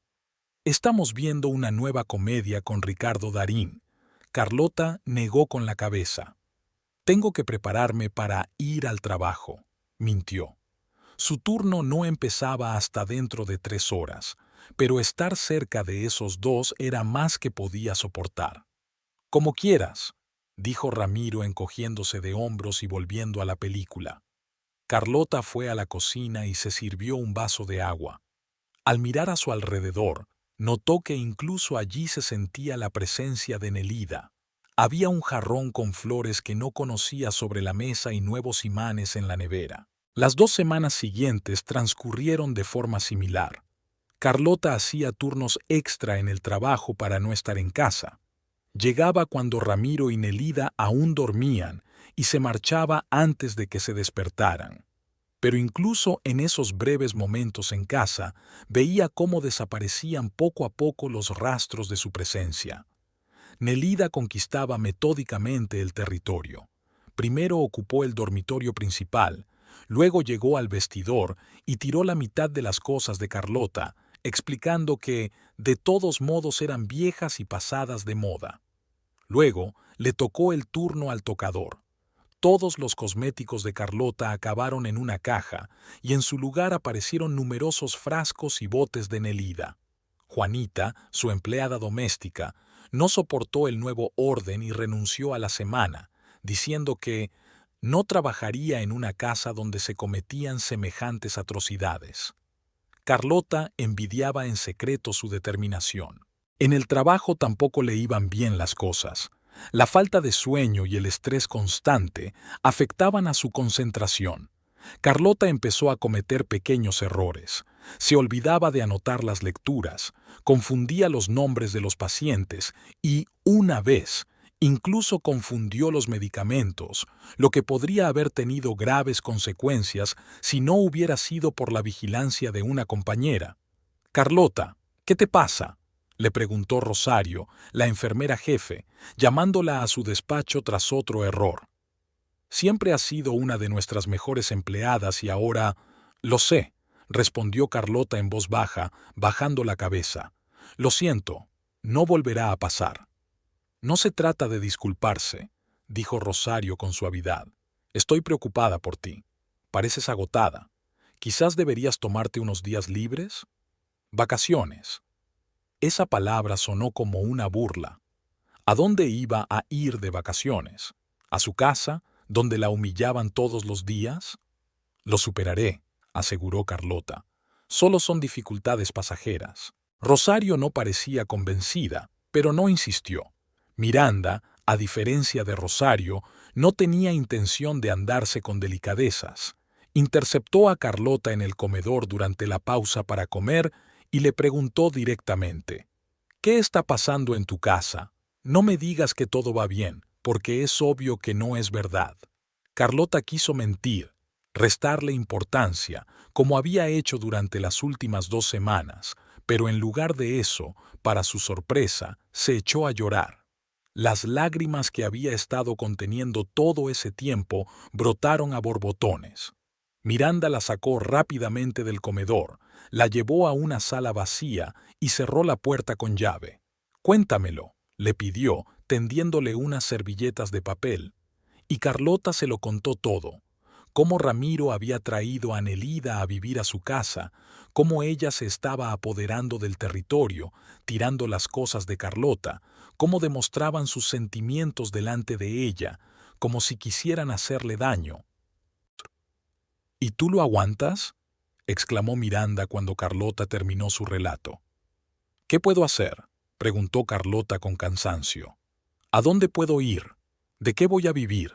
«Estamos viendo una nueva comedia con Ricardo Darín». Carlota negó con la cabeza. «Tengo que prepararme para ir al trabajo», mintió. Su turno no empezaba hasta dentro de 3 horas, pero estar cerca de esos dos era más que podía soportar. «Como quieras», dijo Ramiro encogiéndose de hombros y volviendo a la película. Carlota fue a la cocina y se sirvió un vaso de agua. Al mirar a su alrededor, notó que incluso allí se sentía la presencia de Nelida. Había un jarrón con flores que no conocía sobre la mesa y nuevos imanes en la nevera. Las 2 semanas siguientes transcurrieron de forma similar. Carlota hacía turnos extra en el trabajo para no estar en casa. Llegaba cuando Ramiro y Nelida aún dormían y se marchaba antes de que se despertaran. Pero incluso en esos breves momentos en casa, veía cómo desaparecían poco a poco los rastros de su presencia. Nelida conquistaba metódicamente el territorio. Primero ocupó el dormitorio principal, luego llegó al vestidor y tiró la mitad de las cosas de Carlota, explicando que, de todos modos, eran viejas y pasadas de moda. Luego le tocó el turno al tocador. Todos los cosméticos de Carlota acabaron en una caja y en su lugar aparecieron numerosos frascos y botes de Nelida. Juanita, su empleada doméstica, no soportó el nuevo orden y renunció a la semana, diciendo que no trabajaría en una casa donde se cometían semejantes atrocidades. Carlota envidiaba en secreto su determinación. En el trabajo tampoco le iban bien las cosas. La falta de sueño y el estrés constante afectaban a su concentración. Carlota empezó a cometer pequeños errores. Se olvidaba de anotar las lecturas, confundía los nombres de los pacientes y, una vez, incluso confundió los medicamentos, lo que podría haber tenido graves consecuencias si no hubiera sido por la vigilancia de una compañera. «Carlota, ¿qué te pasa?», le preguntó Rosario, la enfermera jefe, llamándola a su despacho tras otro error. «Siempre has sido una de nuestras mejores empleadas y ahora...». «Lo sé», respondió Carlota en voz baja, bajando la cabeza. «Lo siento, no volverá a pasar». «No se trata de disculparse», dijo Rosario con suavidad. «Estoy preocupada por ti. Pareces agotada. Quizás deberías tomarte unos días libres. Vacaciones». Esa palabra sonó como una burla. ¿A dónde iba a ir de vacaciones? ¿A su casa, donde la humillaban todos los días? «Lo superaré», aseguró Carlota. «Solo son dificultades pasajeras». Rosario no parecía convencida, pero no insistió. Miranda, a diferencia de Rosario, no tenía intención de andarse con delicadezas. Interceptó a Carlota en el comedor durante la pausa para comer y le preguntó directamente: «¿Qué está pasando en tu casa? No me digas que todo va bien, porque es obvio que no es verdad». Carlota quiso mentir, restarle importancia, como había hecho durante las últimas 2 semanas, pero en lugar de eso, para su sorpresa, se echó a llorar. Las lágrimas que había estado conteniendo todo ese tiempo brotaron a borbotones. Miranda la sacó rápidamente del comedor, la llevó a una sala vacía y cerró la puerta con llave. «Cuéntamelo», le pidió, tendiéndole unas servilletas de papel. Y Carlota se lo contó todo. Cómo Ramiro había traído a Nelida a vivir a su casa, cómo ella se estaba apoderando del territorio, tirando las cosas de Carlota, cómo demostraban sus sentimientos delante de ella, como si quisieran hacerle daño. «¿Y tú lo aguantas?», exclamó Miranda cuando Carlota terminó su relato. «¿Qué puedo hacer?», preguntó Carlota con cansancio. «¿A dónde puedo ir? ¿De qué voy a vivir?».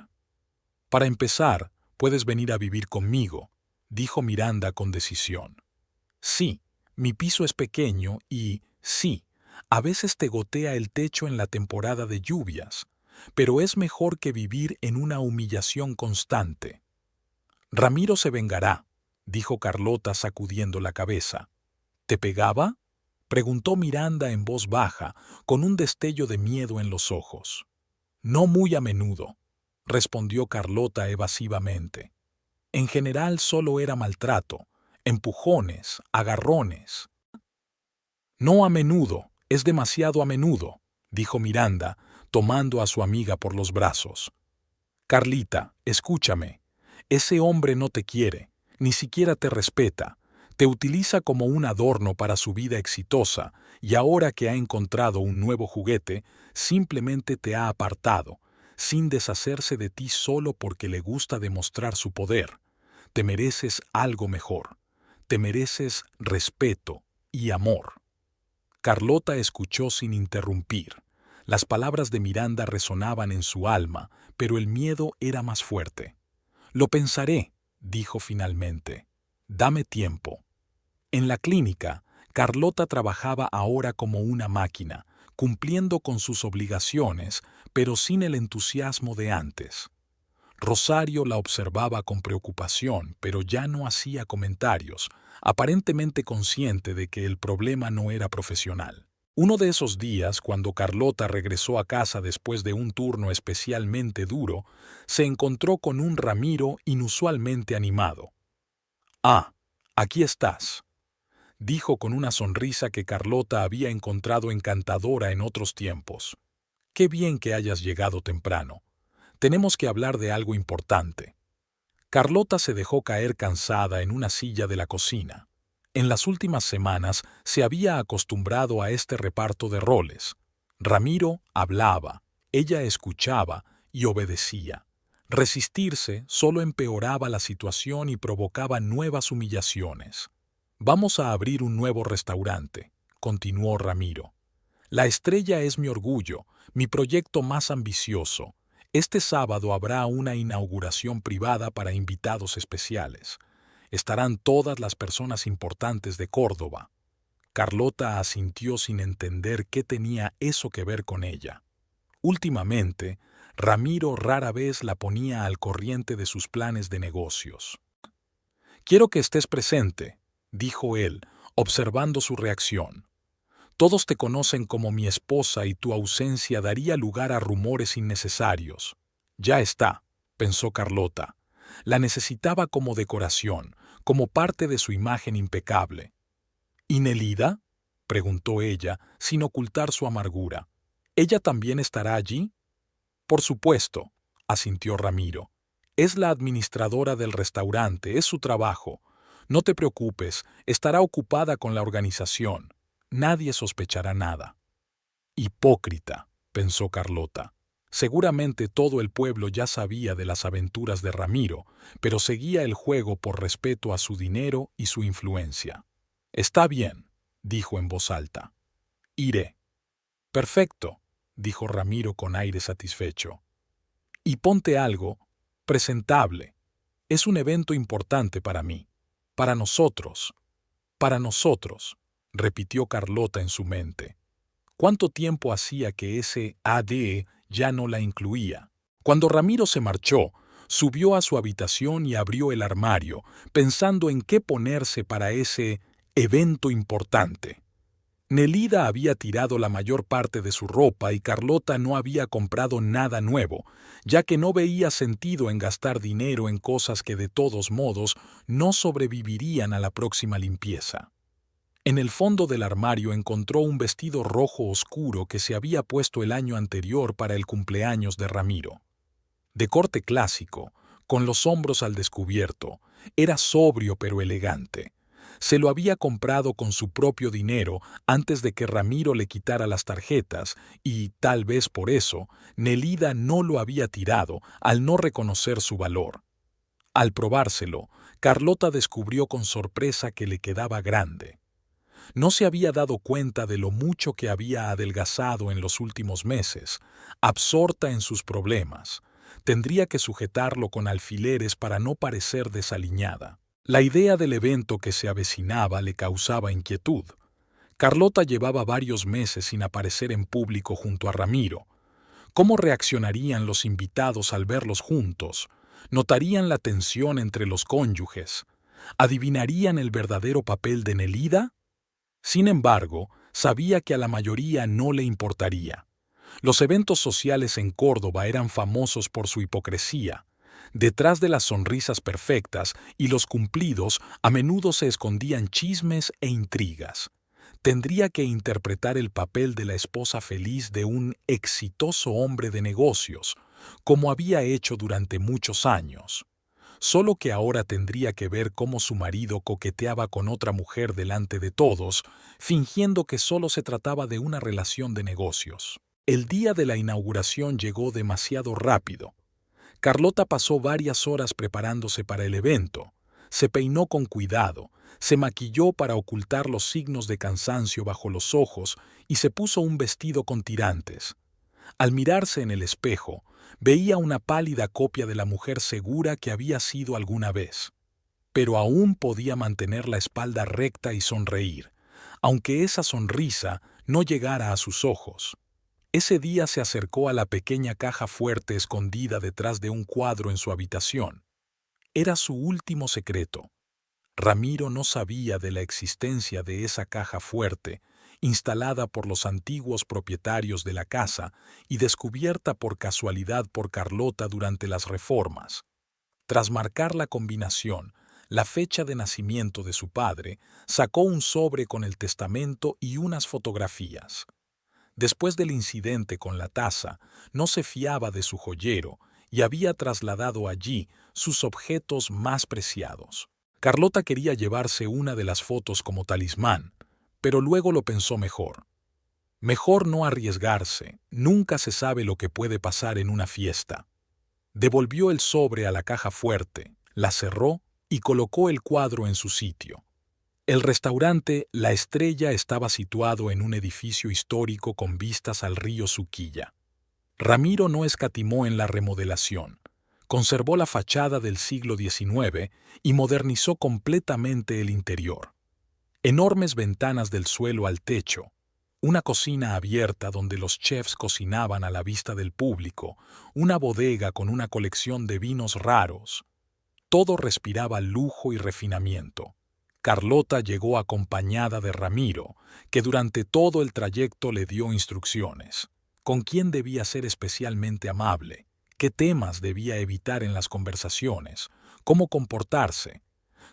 «Para empezar, puedes venir a vivir conmigo», dijo Miranda con decisión. «Sí, mi piso es pequeño y, sí, a veces te gotea el techo en la temporada de lluvias, pero es mejor que vivir en una humillación constante». «Ramiro se vengará», dijo Carlota sacudiendo la cabeza. «¿Te pegaba?», preguntó Miranda en voz baja, con un destello de miedo en los ojos. «No muy a menudo», respondió Carlota evasivamente. «En general solo era maltrato, empujones, agarrones». «No a menudo, es demasiado a menudo», dijo Miranda, tomando a su amiga por los brazos. «Carlita, escúchame. Ese hombre no te quiere, ni siquiera te respeta. Te utiliza como un adorno para su vida exitosa y ahora que ha encontrado un nuevo juguete, simplemente te ha apartado, sin deshacerse de ti solo porque le gusta demostrar su poder. Te mereces algo mejor. Te mereces respeto y amor». Carlota escuchó sin interrumpir. Las palabras de Miranda resonaban en su alma, pero el miedo era más fuerte. «Lo pensaré», dijo finalmente. «Dame tiempo». En la clínica, Carlota trabajaba ahora como una máquina, cumpliendo con sus obligaciones, pero sin el entusiasmo de antes. Rosario la observaba con preocupación, pero ya no hacía comentarios, aparentemente consciente de que el problema no era profesional. Uno de esos días, cuando Carlota regresó a casa después de un turno especialmente duro, se encontró con un Ramiro inusualmente animado. «Ah, aquí estás», dijo con una sonrisa que Carlota había encontrado encantadora en otros tiempos. «Qué bien que hayas llegado temprano. Tenemos que hablar de algo importante». Carlota se dejó caer cansada en una silla de la cocina. En las últimas semanas se había acostumbrado a este reparto de roles. Ramiro hablaba, ella escuchaba y obedecía. Resistirse solo empeoraba la situación y provocaba nuevas humillaciones. Vamos a abrir un nuevo restaurante, continuó Ramiro. La Estrella es mi orgullo, mi proyecto más ambicioso. Este sábado habrá una inauguración privada para invitados especiales. Estarán todas las personas importantes de Córdoba. Carlota asintió sin entender qué tenía eso que ver con ella. Últimamente, Ramiro rara vez la ponía al corriente de sus planes de negocios. «Quiero que estés presente», dijo él, observando su reacción. «Todos te conocen como mi esposa y tu ausencia daría lugar a rumores innecesarios». «Ya está», pensó Carlota. La necesitaba como decoración, como parte de su imagen impecable. «¿Y Nelida?», preguntó ella, sin ocultar su amargura. «¿Ella también estará allí?». «Por supuesto», asintió Ramiro. «Es la administradora del restaurante, es su trabajo. No te preocupes, estará ocupada con la organización. Nadie sospechará nada». «Hipócrita», pensó Carlota. Seguramente todo el pueblo ya sabía de las aventuras de Ramiro, pero seguía el juego por respeto a su dinero y su influencia. «Está bien», dijo en voz alta. «Iré». «Perfecto», dijo Ramiro con aire satisfecho. «Y ponte algo presentable. Es un evento importante para mí. Para nosotros. Para nosotros», repitió Carlota en su mente. ¿Cuánto tiempo hacía que ese AD ya no la incluía? Cuando Ramiro se marchó, subió a su habitación y abrió el armario, pensando en qué ponerse para ese evento importante. Nelida había tirado la mayor parte de su ropa y Carlota no había comprado nada nuevo, ya que no veía sentido en gastar dinero en cosas que de todos modos no sobrevivirían a la próxima limpieza. En el fondo del armario encontró un vestido rojo oscuro que se había puesto el año anterior para el cumpleaños de Ramiro. De corte clásico, con los hombros al descubierto, era sobrio pero elegante. Se lo había comprado con su propio dinero antes de que Ramiro le quitara las tarjetas y, tal vez por eso, Nelida no lo había tirado al no reconocer su valor. Al probárselo, Carlota descubrió con sorpresa que le quedaba grande. No se había dado cuenta de lo mucho que había adelgazado en los últimos meses, absorta en sus problemas. Tendría que sujetarlo con alfileres para no parecer desaliñada. La idea del evento que se avecinaba le causaba inquietud. Carlota llevaba varios meses sin aparecer en público junto a Ramiro. ¿Cómo reaccionarían los invitados al verlos juntos? ¿Notarían la tensión entre los cónyuges? ¿Adivinarían el verdadero papel de Nelida? Sin embargo, sabía que a la mayoría no le importaría. Los eventos sociales en Córdoba eran famosos por su hipocresía. Detrás de las sonrisas perfectas y los cumplidos a menudo se escondían chismes e intrigas. Tendría que interpretar el papel de la esposa feliz de un exitoso hombre de negocios, como había hecho durante muchos años. Solo que ahora tendría que ver cómo su marido coqueteaba con otra mujer delante de todos, fingiendo que solo se trataba de una relación de negocios. El día de la inauguración llegó demasiado rápido. Carlota pasó varias horas preparándose para el evento. Se peinó con cuidado, se maquilló para ocultar los signos de cansancio bajo los ojos y se puso un vestido con tirantes. Al mirarse en el espejo, veía una pálida copia de la mujer segura que había sido alguna vez. Pero aún podía mantener la espalda recta y sonreír, aunque esa sonrisa no llegara a sus ojos. Ese día se acercó a la pequeña caja fuerte escondida detrás de un cuadro en su habitación. Era su último secreto. Ramiro no sabía de la existencia de esa caja fuerte, instalada por los antiguos propietarios de la casa y descubierta por casualidad por Carlota durante las reformas. Tras marcar la combinación, la fecha de nacimiento de su padre, sacó un sobre con el testamento y unas fotografías. Después del incidente con la taza, no se fiaba de su joyero y había trasladado allí sus objetos más preciados. Carlota quería llevarse una de las fotos como talismán, pero luego lo pensó mejor. Mejor no arriesgarse, nunca se sabe lo que puede pasar en una fiesta. Devolvió el sobre a la caja fuerte, la cerró y colocó el cuadro en su sitio. El restaurante La Estrella estaba situado en un edificio histórico con vistas al río Suquilla. Ramiro no escatimó en la remodelación. Conservó la fachada del siglo XIX y modernizó completamente el interior. Enormes ventanas del suelo al techo, una cocina abierta donde los chefs cocinaban a la vista del público, una bodega con una colección de vinos raros. Todo respiraba lujo y refinamiento. Carlota llegó acompañada de Ramiro, que durante todo el trayecto le dio instrucciones. Con quién debía ser especialmente amable, qué temas debía evitar en las conversaciones, cómo comportarse,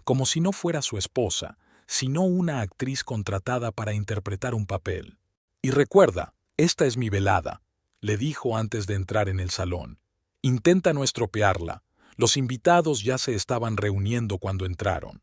como si no fuera su esposa, sino una actriz contratada para interpretar un papel. Y recuerda, esta es mi velada, le dijo antes de entrar en el salón. Intenta no estropearla. Los invitados ya se estaban reuniendo cuando entraron.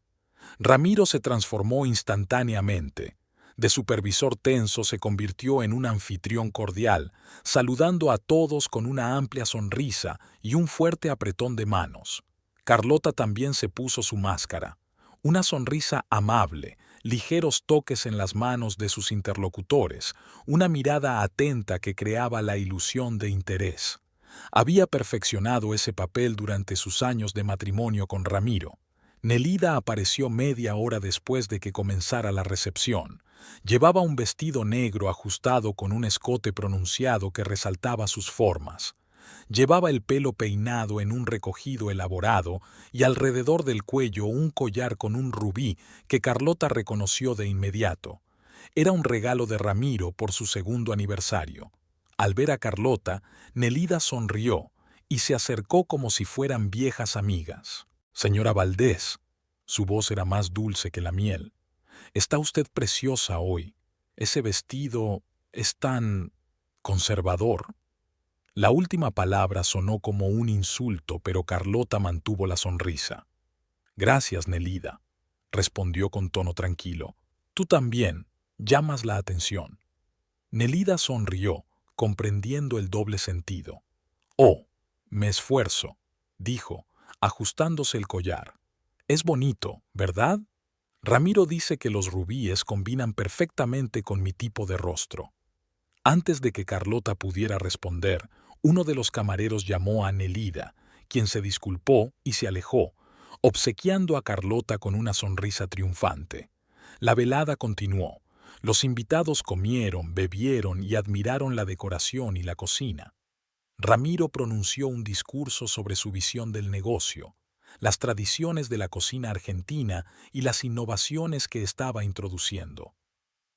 Ramiro se transformó instantáneamente. De supervisor tenso se convirtió en un anfitrión cordial, saludando a todos con una amplia sonrisa y un fuerte apretón de manos. Carlota también se puso su máscara. Una sonrisa amable, ligeros toques en las manos de sus interlocutores, una mirada atenta que creaba la ilusión de interés. Había perfeccionado ese papel durante sus años de matrimonio con Ramiro. Nelida apareció media hora después de que comenzara la recepción. Llevaba un vestido negro ajustado con un escote pronunciado que resaltaba sus formas. Llevaba el pelo peinado en un recogido elaborado y alrededor del cuello un collar con un rubí que Carlota reconoció de inmediato. Era un regalo de Ramiro por su segundo aniversario. Al ver a Carlota, Nelida sonrió y se acercó como si fueran viejas amigas. «Señora Valdés», su voz era más dulce que la miel, «está usted preciosa hoy. Ese vestido es tan conservador». La última palabra sonó como un insulto, pero Carlota mantuvo la sonrisa. «Gracias, Nelida», respondió con tono tranquilo. «Tú también llamas la atención». Nelida sonrió, comprendiendo el doble sentido. «Oh, me esfuerzo», dijo, ajustándose el collar. «Es bonito, ¿verdad? Ramiro dice que los rubíes combinan perfectamente con mi tipo de rostro». Antes de que Carlota pudiera responder, uno de los camareros llamó a Nelida, quien se disculpó y se alejó, obsequiando a Carlota con una sonrisa triunfante. La velada continuó. Los invitados comieron, bebieron y admiraron la decoración y la cocina. Ramiro pronunció un discurso sobre su visión del negocio, las tradiciones de la cocina argentina y las innovaciones que estaba introduciendo.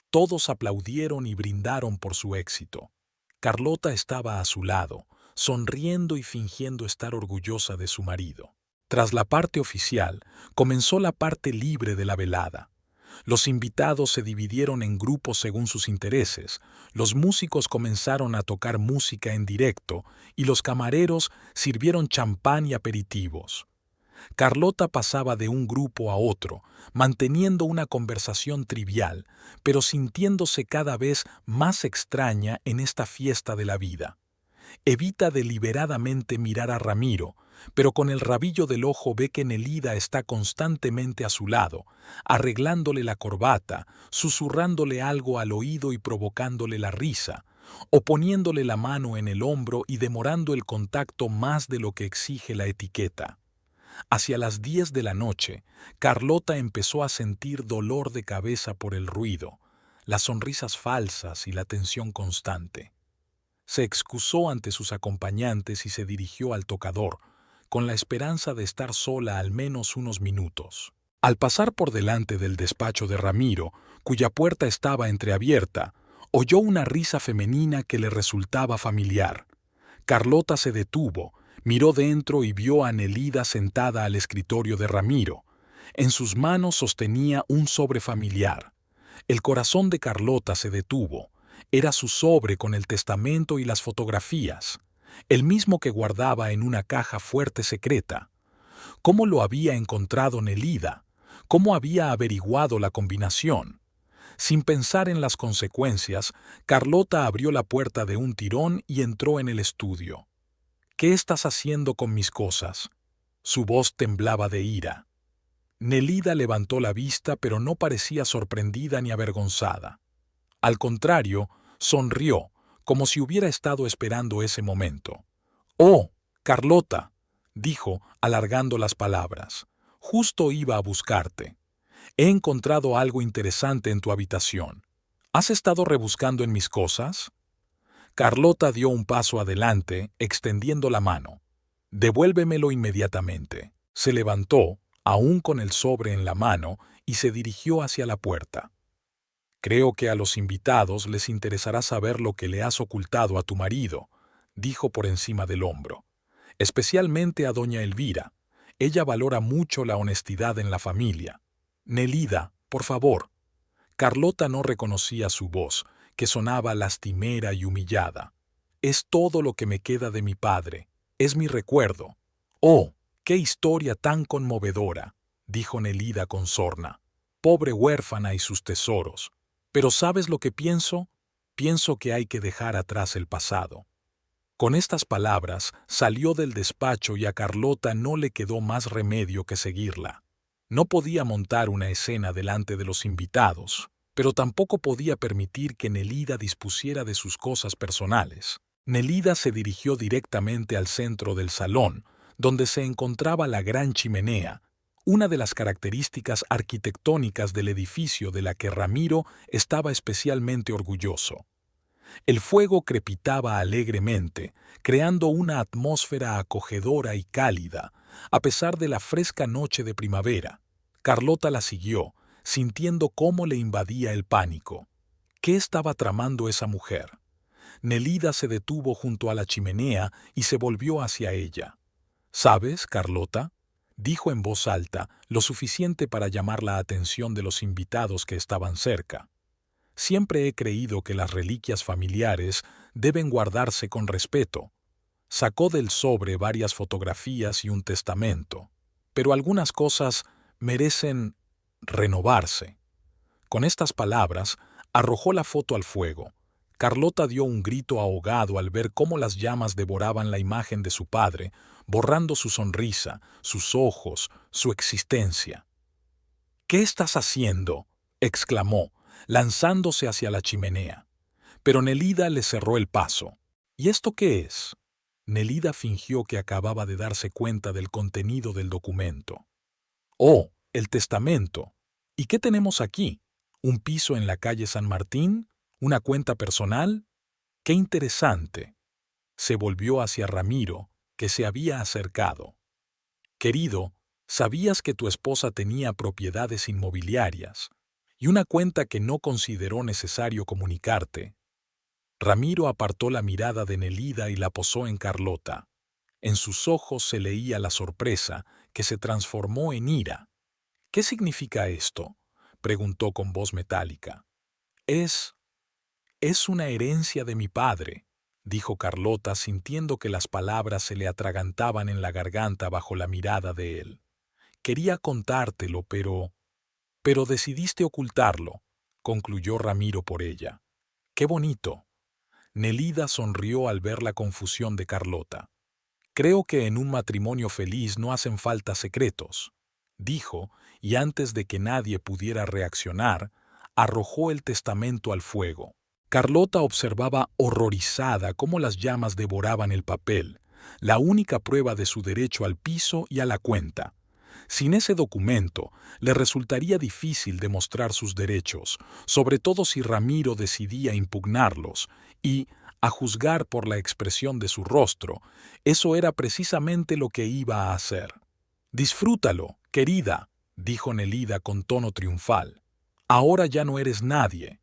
Todos aplaudieron y brindaron por su éxito. Carlota estaba a su lado, sonriendo y fingiendo estar orgullosa de su marido. Tras la parte oficial, comenzó la parte libre de la velada. Los invitados se dividieron en grupos según sus intereses, los músicos comenzaron a tocar música en directo y los camareros sirvieron champán y aperitivos. Carlota pasaba de un grupo a otro, manteniendo una conversación trivial, pero sintiéndose cada vez más extraña en esta fiesta de la vida. Evita deliberadamente mirar a Ramiro, pero con el rabillo del ojo ve que Nelida está constantemente a su lado, arreglándole la corbata, susurrándole algo al oído y provocándole la risa, o poniéndole la mano en el hombro y demorando el contacto más de lo que exige la etiqueta. Hacia las 10 de la noche, Carlota empezó a sentir dolor de cabeza por el ruido, las sonrisas falsas y la tensión constante. Se excusó ante sus acompañantes y se dirigió al tocador, con la esperanza de estar sola al menos unos minutos. Al pasar por delante del despacho de Ramiro, cuya puerta estaba entreabierta, oyó una risa femenina que le resultaba familiar. Carlota se detuvo, miró dentro y vio a Nelida sentada al escritorio de Ramiro. En sus manos sostenía un sobre familiar. El corazón de Carlota se detuvo. Era su sobre con el testamento y las fotografías, el mismo que guardaba en una caja fuerte secreta. ¿Cómo lo había encontrado Nelida? ¿Cómo había averiguado la combinación? Sin pensar en las consecuencias, Carlota abrió la puerta de un tirón y entró en el estudio. ¿Qué estás haciendo con mis cosas? Su voz temblaba de ira. Nelida levantó la vista, pero no parecía sorprendida ni avergonzada. Al contrario, sonrió, como si hubiera estado esperando ese momento. «Oh, Carlota», dijo, alargando las palabras, «justo iba a buscarte. He encontrado algo interesante en tu habitación. ¿Has estado rebuscando en mis cosas?» Carlota dio un paso adelante, extendiendo la mano. «Devuélvemelo inmediatamente». Se levantó, aún con el sobre en la mano, y se dirigió hacia la puerta. «Creo que a los invitados les interesará saber lo que le has ocultado a tu marido», dijo por encima del hombro. «Especialmente a doña Elvira. Ella valora mucho la honestidad en la familia. Nelida, por favor». Carlota no reconocía su voz, que sonaba lastimera y humillada. «Es todo lo que me queda de mi padre. Es mi recuerdo». «Oh, qué historia tan conmovedora», dijo Nelida con sorna. «Pobre huérfana y sus tesoros. Pero ¿sabes lo que pienso? Pienso que hay que dejar atrás el pasado». Con estas palabras salió del despacho y a Carlota no le quedó más remedio que seguirla. No podía montar una escena delante de los invitados, pero tampoco podía permitir que Nelida dispusiera de sus cosas personales. Nelida se dirigió directamente al centro del salón, donde se encontraba la gran chimenea, una de las características arquitectónicas del edificio de la que Ramiro estaba especialmente orgulloso. El fuego crepitaba alegremente, creando una atmósfera acogedora y cálida, a pesar de la fresca noche de primavera. Carlota la siguió, sintiendo cómo le invadía el pánico. ¿Qué estaba tramando esa mujer? Nelida se detuvo junto a la chimenea y se volvió hacia ella. «¿Sabes, Carlota?», dijo en voz alta, lo suficiente para llamar la atención de los invitados que estaban cerca. «Siempre he creído que las reliquias familiares deben guardarse con respeto». Sacó del sobre varias fotografías y un testamento, pero algunas cosas merecen renovarse. Con estas palabras, arrojó la foto al fuego. Carlota dio un grito ahogado al ver cómo las llamas devoraban la imagen de su padre, borrando su sonrisa, sus ojos, su existencia. «¿Qué estás haciendo?», exclamó, lanzándose hacia la chimenea. Pero Nelida le cerró el paso. «¿Y esto qué es?». Nelida fingió que acababa de darse cuenta del contenido del documento. «Oh, el testamento. ¿Y qué tenemos aquí? ¿Un piso en la calle San Martín? ¿Una cuenta personal? ¡Qué interesante!». Se volvió hacia Ramiro, que se había acercado. «Querido, ¿sabías que tu esposa tenía propiedades inmobiliarias y una cuenta que no consideró necesario comunicarte?». Ramiro apartó la mirada de Nelida y la posó en Carlota. En sus ojos se leía la sorpresa, que se transformó en ira. «¿Qué significa esto?», preguntó con voz metálica. Es una herencia de mi padre», dijo Carlota, sintiendo que las palabras se le atragantaban en la garganta bajo la mirada de él. «Quería contártelo, pero decidiste ocultarlo», concluyó Ramiro por ella. «Qué bonito». Nelida sonrió al ver la confusión de Carlota. «Creo que en un matrimonio feliz no hacen falta secretos», dijo, y antes de que nadie pudiera reaccionar, arrojó el testamento al fuego. Carlota observaba horrorizada cómo las llamas devoraban el papel, la única prueba de su derecho al piso y a la cuenta. Sin ese documento, le resultaría difícil demostrar sus derechos, sobre todo si Ramiro decidía impugnarlos, y, a juzgar por la expresión de su rostro, eso era precisamente lo que iba a hacer. «Disfrútalo, querida», dijo Nelida con tono triunfal. «Ahora ya no eres nadie».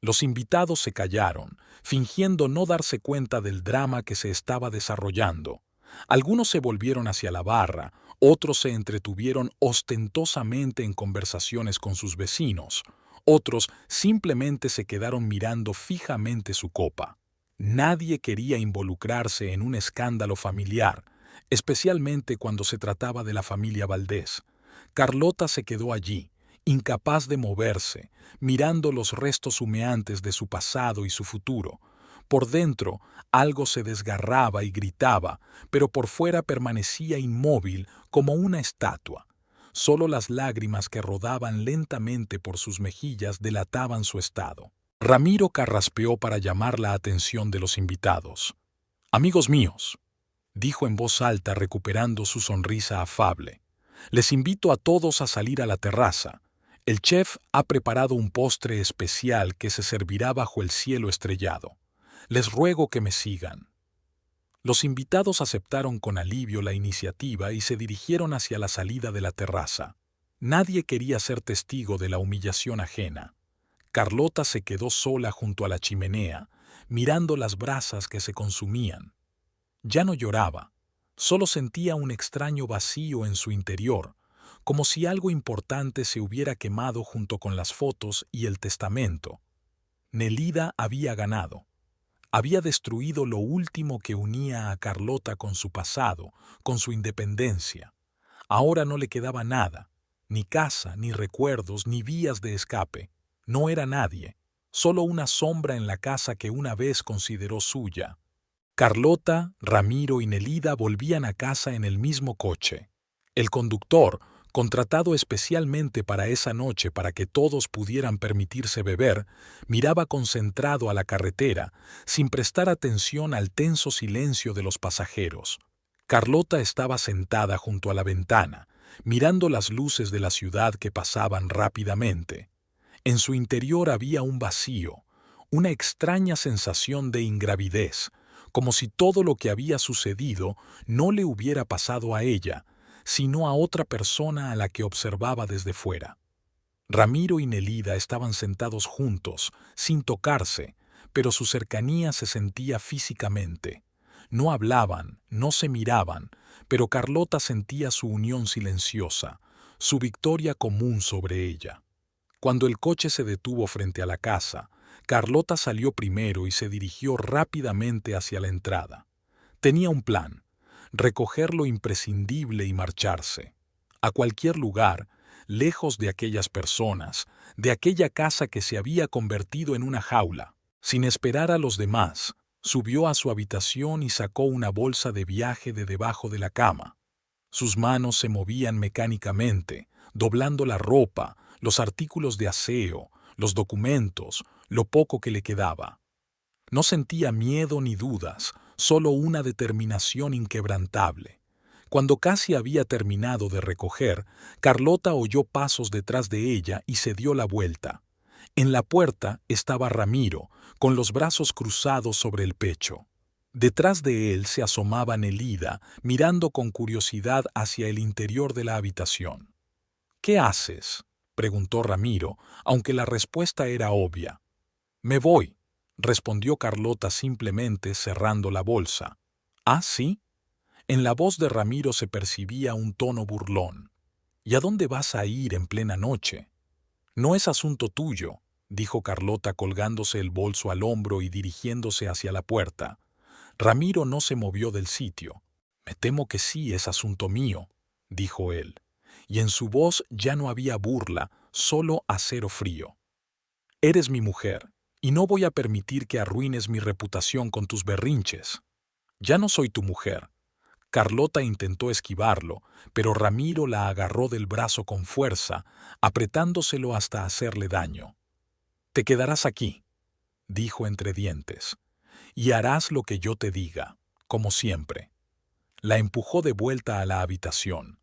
Los invitados se callaron, fingiendo no darse cuenta del drama que se estaba desarrollando. Algunos se volvieron hacia la barra, otros se entretuvieron ostentosamente en conversaciones con sus vecinos, otros simplemente se quedaron mirando fijamente su copa. Nadie quería involucrarse en un escándalo familiar, especialmente cuando se trataba de la familia Valdés. Carlota se quedó allí, incapaz de moverse, mirando los restos humeantes de su pasado y su futuro. Por dentro, algo se desgarraba y gritaba, pero por fuera permanecía inmóvil como una estatua. Solo las lágrimas que rodaban lentamente por sus mejillas delataban su estado. Ramiro carraspeó para llamar la atención de los invitados. «Amigos míos», dijo en voz alta recuperando su sonrisa afable, «les invito a todos a salir a la terraza. El chef ha preparado un postre especial que se servirá bajo el cielo estrellado. Les ruego que me sigan». Los invitados aceptaron con alivio la iniciativa y se dirigieron hacia la salida de la terraza. Nadie quería ser testigo de la humillación ajena. Carlota se quedó sola junto a la chimenea, mirando las brasas que se consumían. Ya no lloraba, solo sentía un extraño vacío en su interior, como si algo importante se hubiera quemado junto con las fotos y el testamento. Nelida había ganado. Había destruido lo último que unía a Carlota con su pasado, con su independencia. Ahora no le quedaba nada, ni casa, ni recuerdos, ni vías de escape. No era nadie, solo una sombra en la casa que una vez consideró suya. Carlota, Ramiro y Nelida volvían a casa en el mismo coche. El conductor, contratado especialmente para esa noche para que todos pudieran permitirse beber, miraba concentrado a la carretera, sin prestar atención al tenso silencio de los pasajeros. Carlota estaba sentada junto a la ventana, mirando las luces de la ciudad que pasaban rápidamente. En su interior había un vacío, una extraña sensación de ingravidez, como si todo lo que había sucedido no le hubiera pasado a ella, sino a otra persona a la que observaba desde fuera. Ramiro y Nelida estaban sentados juntos, sin tocarse, pero su cercanía se sentía físicamente. No hablaban, no se miraban, pero Carlota sentía su unión silenciosa, su victoria común sobre ella. Cuando el coche se detuvo frente a la casa, Carlota salió primero y se dirigió rápidamente hacia la entrada. Tenía un plan: recoger lo imprescindible y marcharse. A cualquier lugar, lejos de aquellas personas, de aquella casa que se había convertido en una jaula. Sin esperar a los demás, subió a su habitación y sacó una bolsa de viaje de debajo de la cama. Sus manos se movían mecánicamente, doblando la ropa, los artículos de aseo, los documentos, lo poco que le quedaba. No sentía miedo ni dudas, solo una determinación inquebrantable. Cuando casi había terminado de recoger, Carlota oyó pasos detrás de ella y se dio la vuelta. En la puerta estaba Ramiro, con los brazos cruzados sobre el pecho. Detrás de él se asomaba Nelida, mirando con curiosidad hacia el interior de la habitación. «¿Qué haces?», preguntó Ramiro, aunque la respuesta era obvia. «Me voy», respondió Carlota simplemente cerrando la bolsa. «¿Ah, sí?». En la voz de Ramiro se percibía un tono burlón. «¿Y a dónde vas a ir en plena noche?». «No es asunto tuyo», dijo Carlota colgándose el bolso al hombro y dirigiéndose hacia la puerta. Ramiro no se movió del sitio. «Me temo que sí es asunto mío», dijo él. Y en su voz ya no había burla, solo acero frío. «Eres mi mujer, y no voy a permitir que arruines mi reputación con tus berrinches». «Ya no soy tu mujer». Carlota intentó esquivarlo, pero Ramiro la agarró del brazo con fuerza, apretándoselo hasta hacerle daño. «Te quedarás aquí», dijo entre dientes, «y harás lo que yo te diga, como siempre». La empujó de vuelta a la habitación.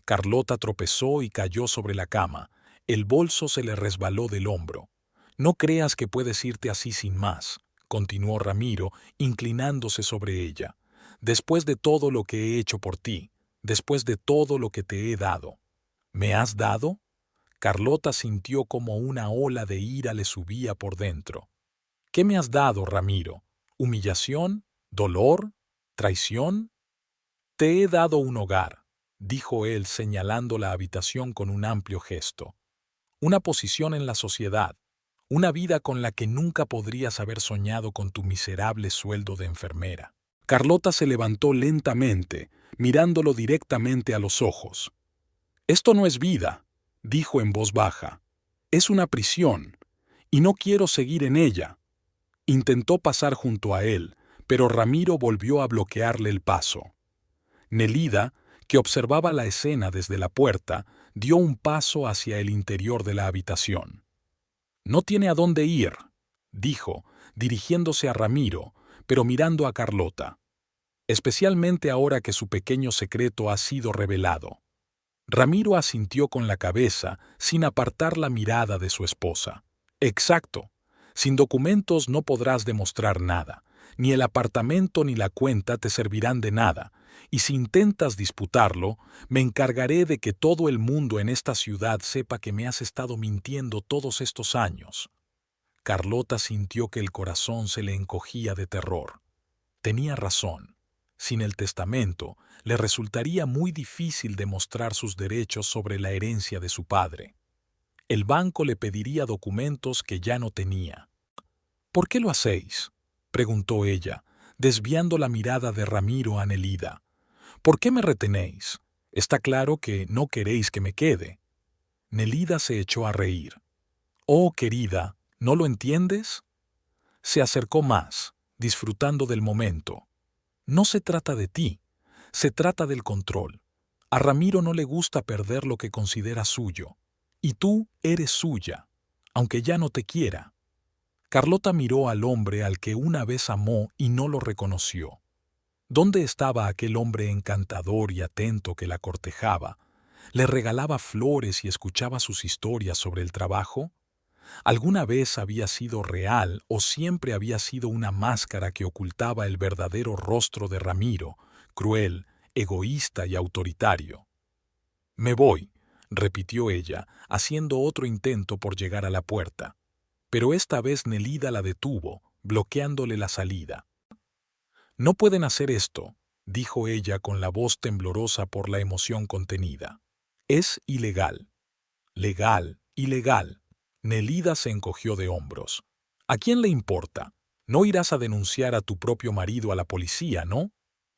Carlota tropezó y cayó sobre la cama. El bolso se le resbaló del hombro. «No creas que puedes irte así sin más», continuó Ramiro, inclinándose sobre ella. «Después de todo lo que he hecho por ti, después de todo lo que te he dado». «¿Me has dado?». Carlota sintió como una ola de ira le subía por dentro. «¿Qué me has dado, Ramiro? ¿Humillación? ¿Dolor? ¿Traición?». «Te he dado un hogar», dijo él señalando la habitación con un amplio gesto. «Una posición en la sociedad, una vida con la que nunca podrías haber soñado con tu miserable sueldo de enfermera». Carlota se levantó lentamente, mirándolo directamente a los ojos. Esto no es vida, dijo en voz baja. Es una prisión, y no quiero seguir en ella. Intentó pasar junto a él, pero Ramiro volvió a bloquearle el paso. Nelida, que observaba la escena desde la puerta, dio un paso hacia el interior de la habitación. No tiene a dónde ir, dijo, dirigiéndose a Ramiro, pero mirando a Carlota. Especialmente ahora que su pequeño secreto ha sido revelado. Ramiro asintió con la cabeza, sin apartar la mirada de su esposa. Exacto. Sin documentos no podrás demostrar nada. Ni el apartamento ni la cuenta te servirán de nada. Y si intentas disputarlo, me encargaré de que todo el mundo en esta ciudad sepa que me has estado mintiendo todos estos años. Carlota sintió que el corazón se le encogía de terror. Tenía razón. Sin el testamento, le resultaría muy difícil demostrar sus derechos sobre la herencia de su padre. El banco le pediría documentos que ya no tenía. ¿Por qué lo hacéis?, preguntó ella, desviando la mirada de Ramiro a Nelida. ¿Por qué me retenéis? Está claro que no queréis que me quede. Nelida se echó a reír. Oh, querida, ¿no lo entiendes? Se acercó más, disfrutando del momento. No se trata de ti, se trata del control. A Ramiro no le gusta perder lo que considera suyo, y tú eres suya, aunque ya no te quiera. Carlota miró al hombre al que una vez amó y no lo reconoció. ¿Dónde estaba aquel hombre encantador y atento que la cortejaba? ¿Le regalaba flores y escuchaba sus historias sobre el trabajo? ¿Alguna vez había sido real o siempre había sido una máscara que ocultaba el verdadero rostro de Ramiro, cruel, egoísta y autoritario? Me voy, repitió ella, haciendo otro intento por llegar a la puerta. Pero esta vez Nelida la detuvo, bloqueándole la salida. No pueden hacer esto, dijo ella con la voz temblorosa por la emoción contenida. Es ilegal. Legal, ilegal. Nelida se encogió de hombros. ¿A quién le importa? No irás a denunciar a tu propio marido a la policía, ¿no?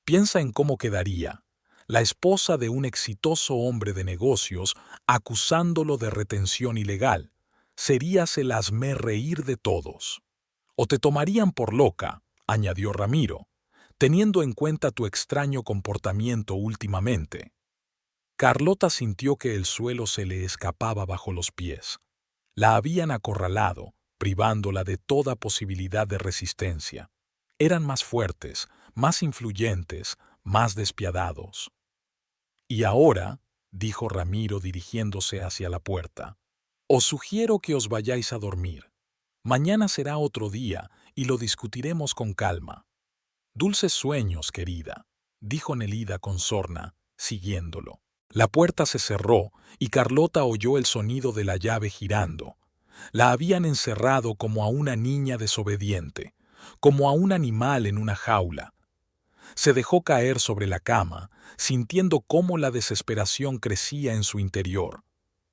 Piensa en cómo quedaría. La esposa de un exitoso hombre de negocios acusándolo de retención ilegal. Serías el hazmerreír de todos. O te tomarían por loca, añadió Ramiro, teniendo en cuenta tu extraño comportamiento últimamente. Carlota sintió que el suelo se le escapaba bajo los pies. La habían acorralado, privándola de toda posibilidad de resistencia. Eran más fuertes, más influyentes, más despiadados. Y ahora, dijo Ramiro dirigiéndose hacia la puerta, os sugiero que os vayáis a dormir. Mañana será otro día y lo discutiremos con calma. Dulces sueños, querida, dijo Nelida con sorna, siguiéndolo. La puerta se cerró y Carlota oyó el sonido de la llave girando. La habían encerrado como a una niña desobediente, como a un animal en una jaula. Se dejó caer sobre la cama, sintiendo cómo la desesperación crecía en su interior.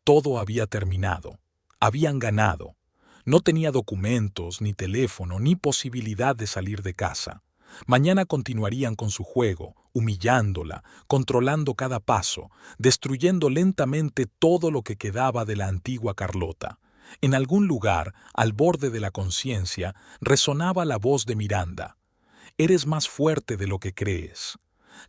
Todo había terminado. Habían ganado. No tenía documentos, ni teléfono, ni posibilidad de salir de casa. Mañana continuarían con su juego, humillándola, controlando cada paso, destruyendo lentamente todo lo que quedaba de la antigua Carlota. En algún lugar, al borde de la conciencia, resonaba la voz de Miranda. Eres más fuerte de lo que crees.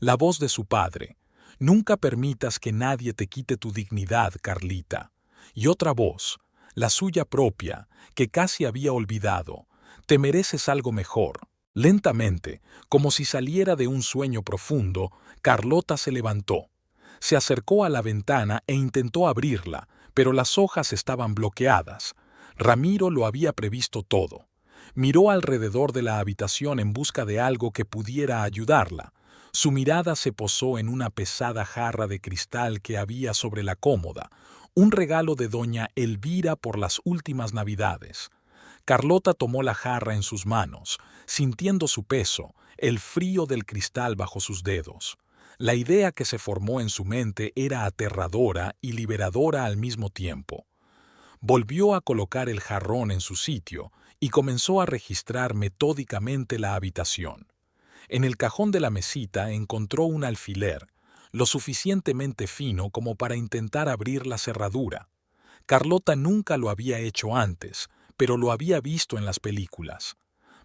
La voz de su padre. Nunca permitas que nadie te quite tu dignidad, Carlita. Y otra voz, la suya propia, que casi había olvidado. Te mereces algo mejor. Lentamente, como si saliera de un sueño profundo, Carlota se levantó. Se acercó a la ventana e intentó abrirla, pero las hojas estaban bloqueadas. Ramiro lo había previsto todo. Miró alrededor de la habitación en busca de algo que pudiera ayudarla. Su mirada se posó en una pesada jarra de cristal que había sobre la cómoda, un regalo de doña Elvira por las últimas Navidades. Carlota tomó la jarra en sus manos, sintiendo su peso, el frío del cristal bajo sus dedos. La idea que se formó en su mente era aterradora y liberadora al mismo tiempo. Volvió a colocar el jarrón en su sitio y comenzó a registrar metódicamente la habitación. En el cajón de la mesita encontró un alfiler. lo suficientemente fino como para intentar abrir la cerradura. Carlota nunca lo había hecho antes, pero lo había visto en las películas.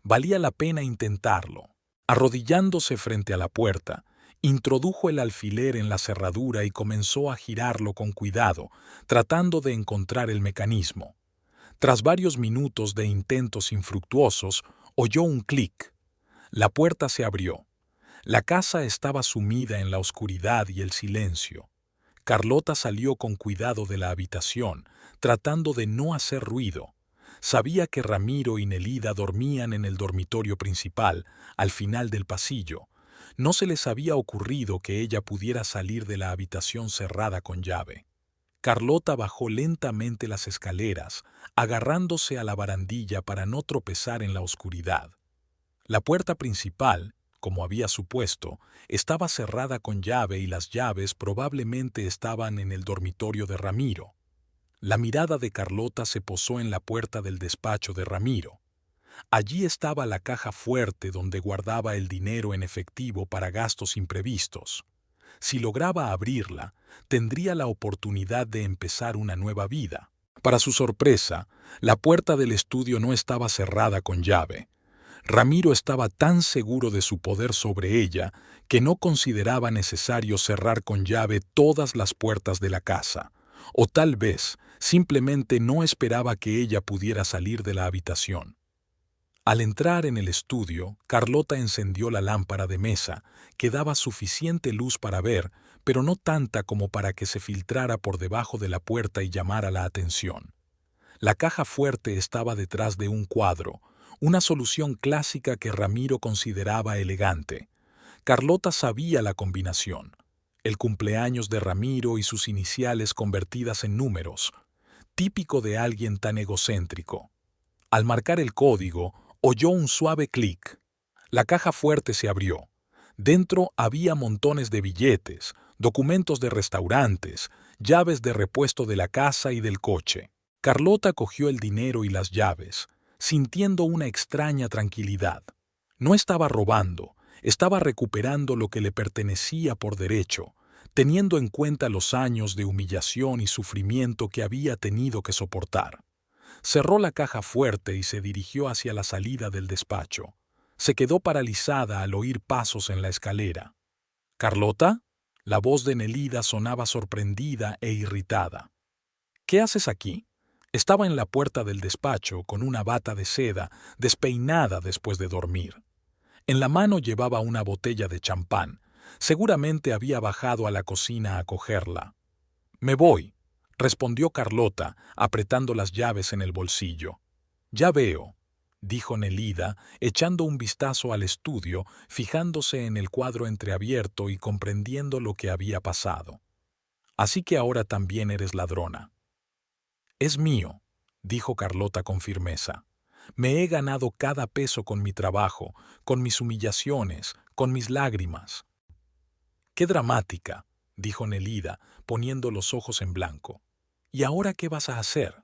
Valía la pena intentarlo. Arrodillándose frente a la puerta, introdujo el alfiler en la cerradura y comenzó a girarlo con cuidado, tratando de encontrar el mecanismo. Tras varios minutos de intentos infructuosos, oyó un clic. La puerta se abrió. La casa estaba sumida en la oscuridad y el silencio. Carlota salió con cuidado de la habitación, tratando de no hacer ruido. Sabía que Ramiro y Nelida dormían en el dormitorio principal, al final del pasillo. No se les había ocurrido que ella pudiera salir de la habitación cerrada con llave. Carlota bajó lentamente las escaleras, agarrándose a la barandilla para no tropezar en la oscuridad. La puerta principal, como había supuesto, estaba cerrada con llave y las llaves probablemente estaban en el dormitorio de Ramiro. La mirada de Carlota se posó en la puerta del despacho de Ramiro. Allí estaba la caja fuerte donde guardaba el dinero en efectivo para gastos imprevistos. Si lograba abrirla, tendría la oportunidad de empezar una nueva vida. Para su sorpresa, la puerta del estudio no estaba cerrada con llave. Ramiro estaba tan seguro de su poder sobre ella que no consideraba necesario cerrar con llave todas las puertas de la casa, o tal vez simplemente no esperaba que ella pudiera salir de la habitación. Al entrar en el estudio, Carlota encendió la lámpara de mesa, que daba suficiente luz para ver, pero no tanta como para que se filtrara por debajo de la puerta y llamara la atención. La caja fuerte estaba detrás de un cuadro, una solución clásica que Ramiro consideraba elegante. Carlota sabía la combinación: el cumpleaños de Ramiro y sus iniciales convertidas en números, típico de alguien tan egocéntrico. Al marcar el código, oyó un suave clic. La caja fuerte se abrió. Dentro había montones de billetes, documentos de restaurantes, llaves de repuesto de la casa y del coche. Carlota cogió el dinero y las llaves, sintiendo una extraña tranquilidad. No estaba robando, estaba recuperando lo que le pertenecía por derecho, teniendo en cuenta los años de humillación y sufrimiento que había tenido que soportar. Cerró la caja fuerte y se dirigió hacia la salida del despacho. Se quedó paralizada al oír pasos en la escalera. ¿Carlota? La voz de Nelida sonaba sorprendida e irritada. ¿Qué haces aquí? Estaba en la puerta del despacho con una bata de seda, despeinada después de dormir. En la mano llevaba una botella de champán. Seguramente había bajado a la cocina a cogerla. «Me voy», respondió Carlota, apretando las llaves en el bolsillo. «Ya veo», dijo Nelida, echando un vistazo al estudio, fijándose en el cuadro entreabierto y comprendiendo lo que había pasado. «Así que ahora también eres ladrona». «Es mío», dijo Carlota con firmeza. «Me he ganado cada peso con mi trabajo, con mis humillaciones, con mis lágrimas». «Qué dramática», dijo Nelida, poniendo los ojos en blanco. «¿Y ahora qué vas a hacer?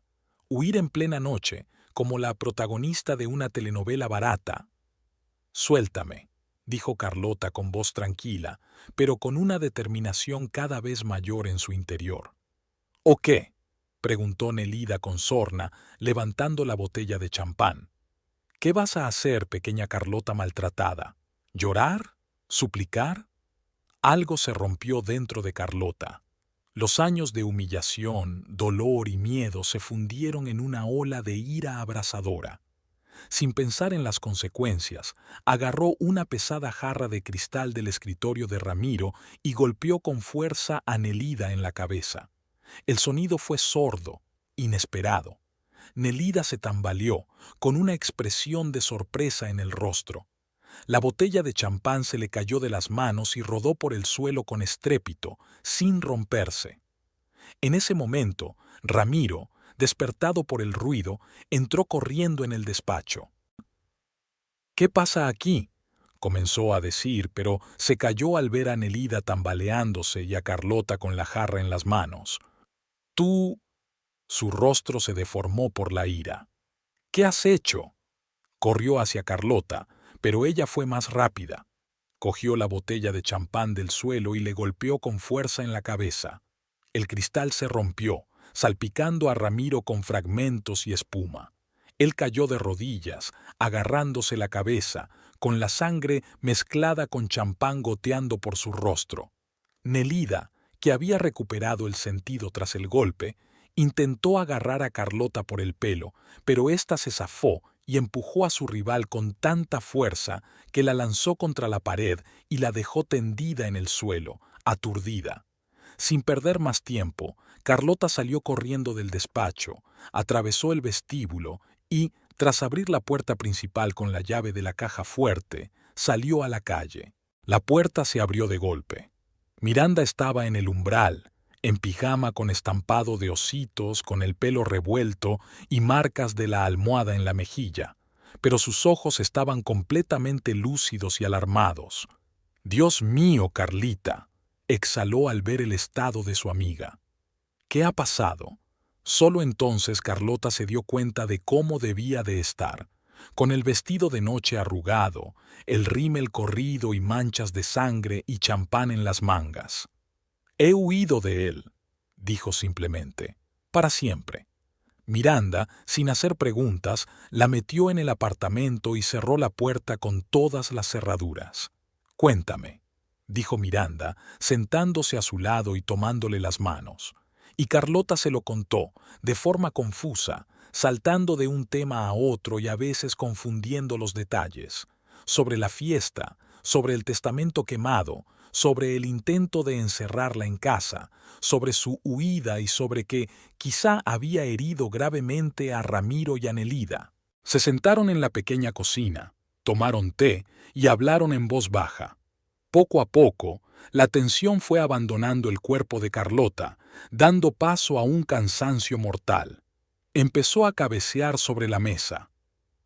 ¿Huir en plena noche, como la protagonista de una telenovela barata?» «Suéltame», dijo Carlota con voz tranquila, pero con una determinación cada vez mayor en su interior. «¿O qué?», preguntó Nelida con sorna, levantando la botella de champán. «¿Qué vas a hacer, pequeña Carlota maltratada? ¿Llorar? ¿Suplicar?» Algo se rompió dentro de Carlota. Los años de humillación, dolor y miedo se fundieron en una ola de ira abrasadora. Sin pensar en las consecuencias, agarró una pesada jarra de cristal del escritorio de Ramiro y golpeó con fuerza a Nelida en la cabeza. El sonido fue sordo, inesperado. Nelida se tambaleó, con una expresión de sorpresa en el rostro. La botella de champán se le cayó de las manos y rodó por el suelo con estrépito, sin romperse. En ese momento, Ramiro, despertado por el ruido, entró corriendo en el despacho. «¿Qué pasa aquí?», comenzó a decir, pero se calló al ver a Nelida tambaleándose y a Carlota con la jarra en las manos. «Tú...» Su rostro se deformó por la ira. «¿Qué has hecho?». Corrió hacia Carlota, pero ella fue más rápida. Cogió la botella de champán del suelo y le golpeó con fuerza en la cabeza. El cristal se rompió, salpicando a Ramiro con fragmentos y espuma. Él cayó de rodillas, agarrándose la cabeza, con la sangre mezclada con champán goteando por su rostro. Nelida, que había recuperado el sentido tras el golpe, intentó agarrar a Carlota por el pelo, pero ésta se zafó y empujó a su rival con tanta fuerza que la lanzó contra la pared y la dejó tendida en el suelo, aturdida. Sin perder más tiempo, Carlota salió corriendo del despacho, atravesó el vestíbulo y, tras abrir la puerta principal con la llave de la caja fuerte, salió a la calle. La puerta se abrió de golpe. Miranda estaba en el umbral, en pijama con estampado de ositos, con el pelo revuelto y marcas de la almohada en la mejilla, pero sus ojos estaban completamente lúcidos y alarmados. «Dios mío, Carlita», exhaló al ver el estado de su amiga. «¿Qué ha pasado?». Solo entonces Carlota se dio cuenta de cómo debía de estar, con el vestido de noche arrugado, el rímel corrido y manchas de sangre y champán en las mangas. «He huido de él», dijo simplemente, «para siempre». Miranda, sin hacer preguntas, la metió en el apartamento y cerró la puerta con todas las cerraduras. «Cuéntame», dijo Miranda, sentándose a su lado y tomándole las manos. Y Carlota se lo contó, de forma confusa, saltando de un tema a otro y a veces confundiendo los detalles. Sobre la fiesta, sobre el testamento quemado, sobre el intento de encerrarla en casa, sobre su huida y sobre que quizá había herido gravemente a Ramiro y a Nelida. Se sentaron en la pequeña cocina, tomaron té y hablaron en voz baja. Poco a poco, la tensión fue abandonando el cuerpo de Carlota, dando paso a un cansancio mortal. Empezó a cabecear sobre la mesa.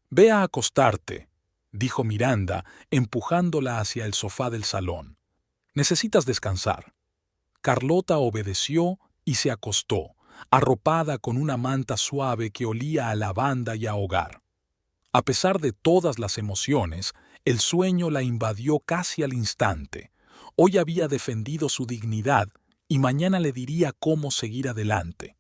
«Ve a acostarte», dijo Miranda, empujándola hacia el sofá del salón. «Necesitas descansar». Carlota obedeció y se acostó, arropada con una manta suave que olía a lavanda y a hogar. A pesar de todas las emociones, el sueño la invadió casi al instante. Hoy había defendido su dignidad y mañana le diría cómo seguir adelante.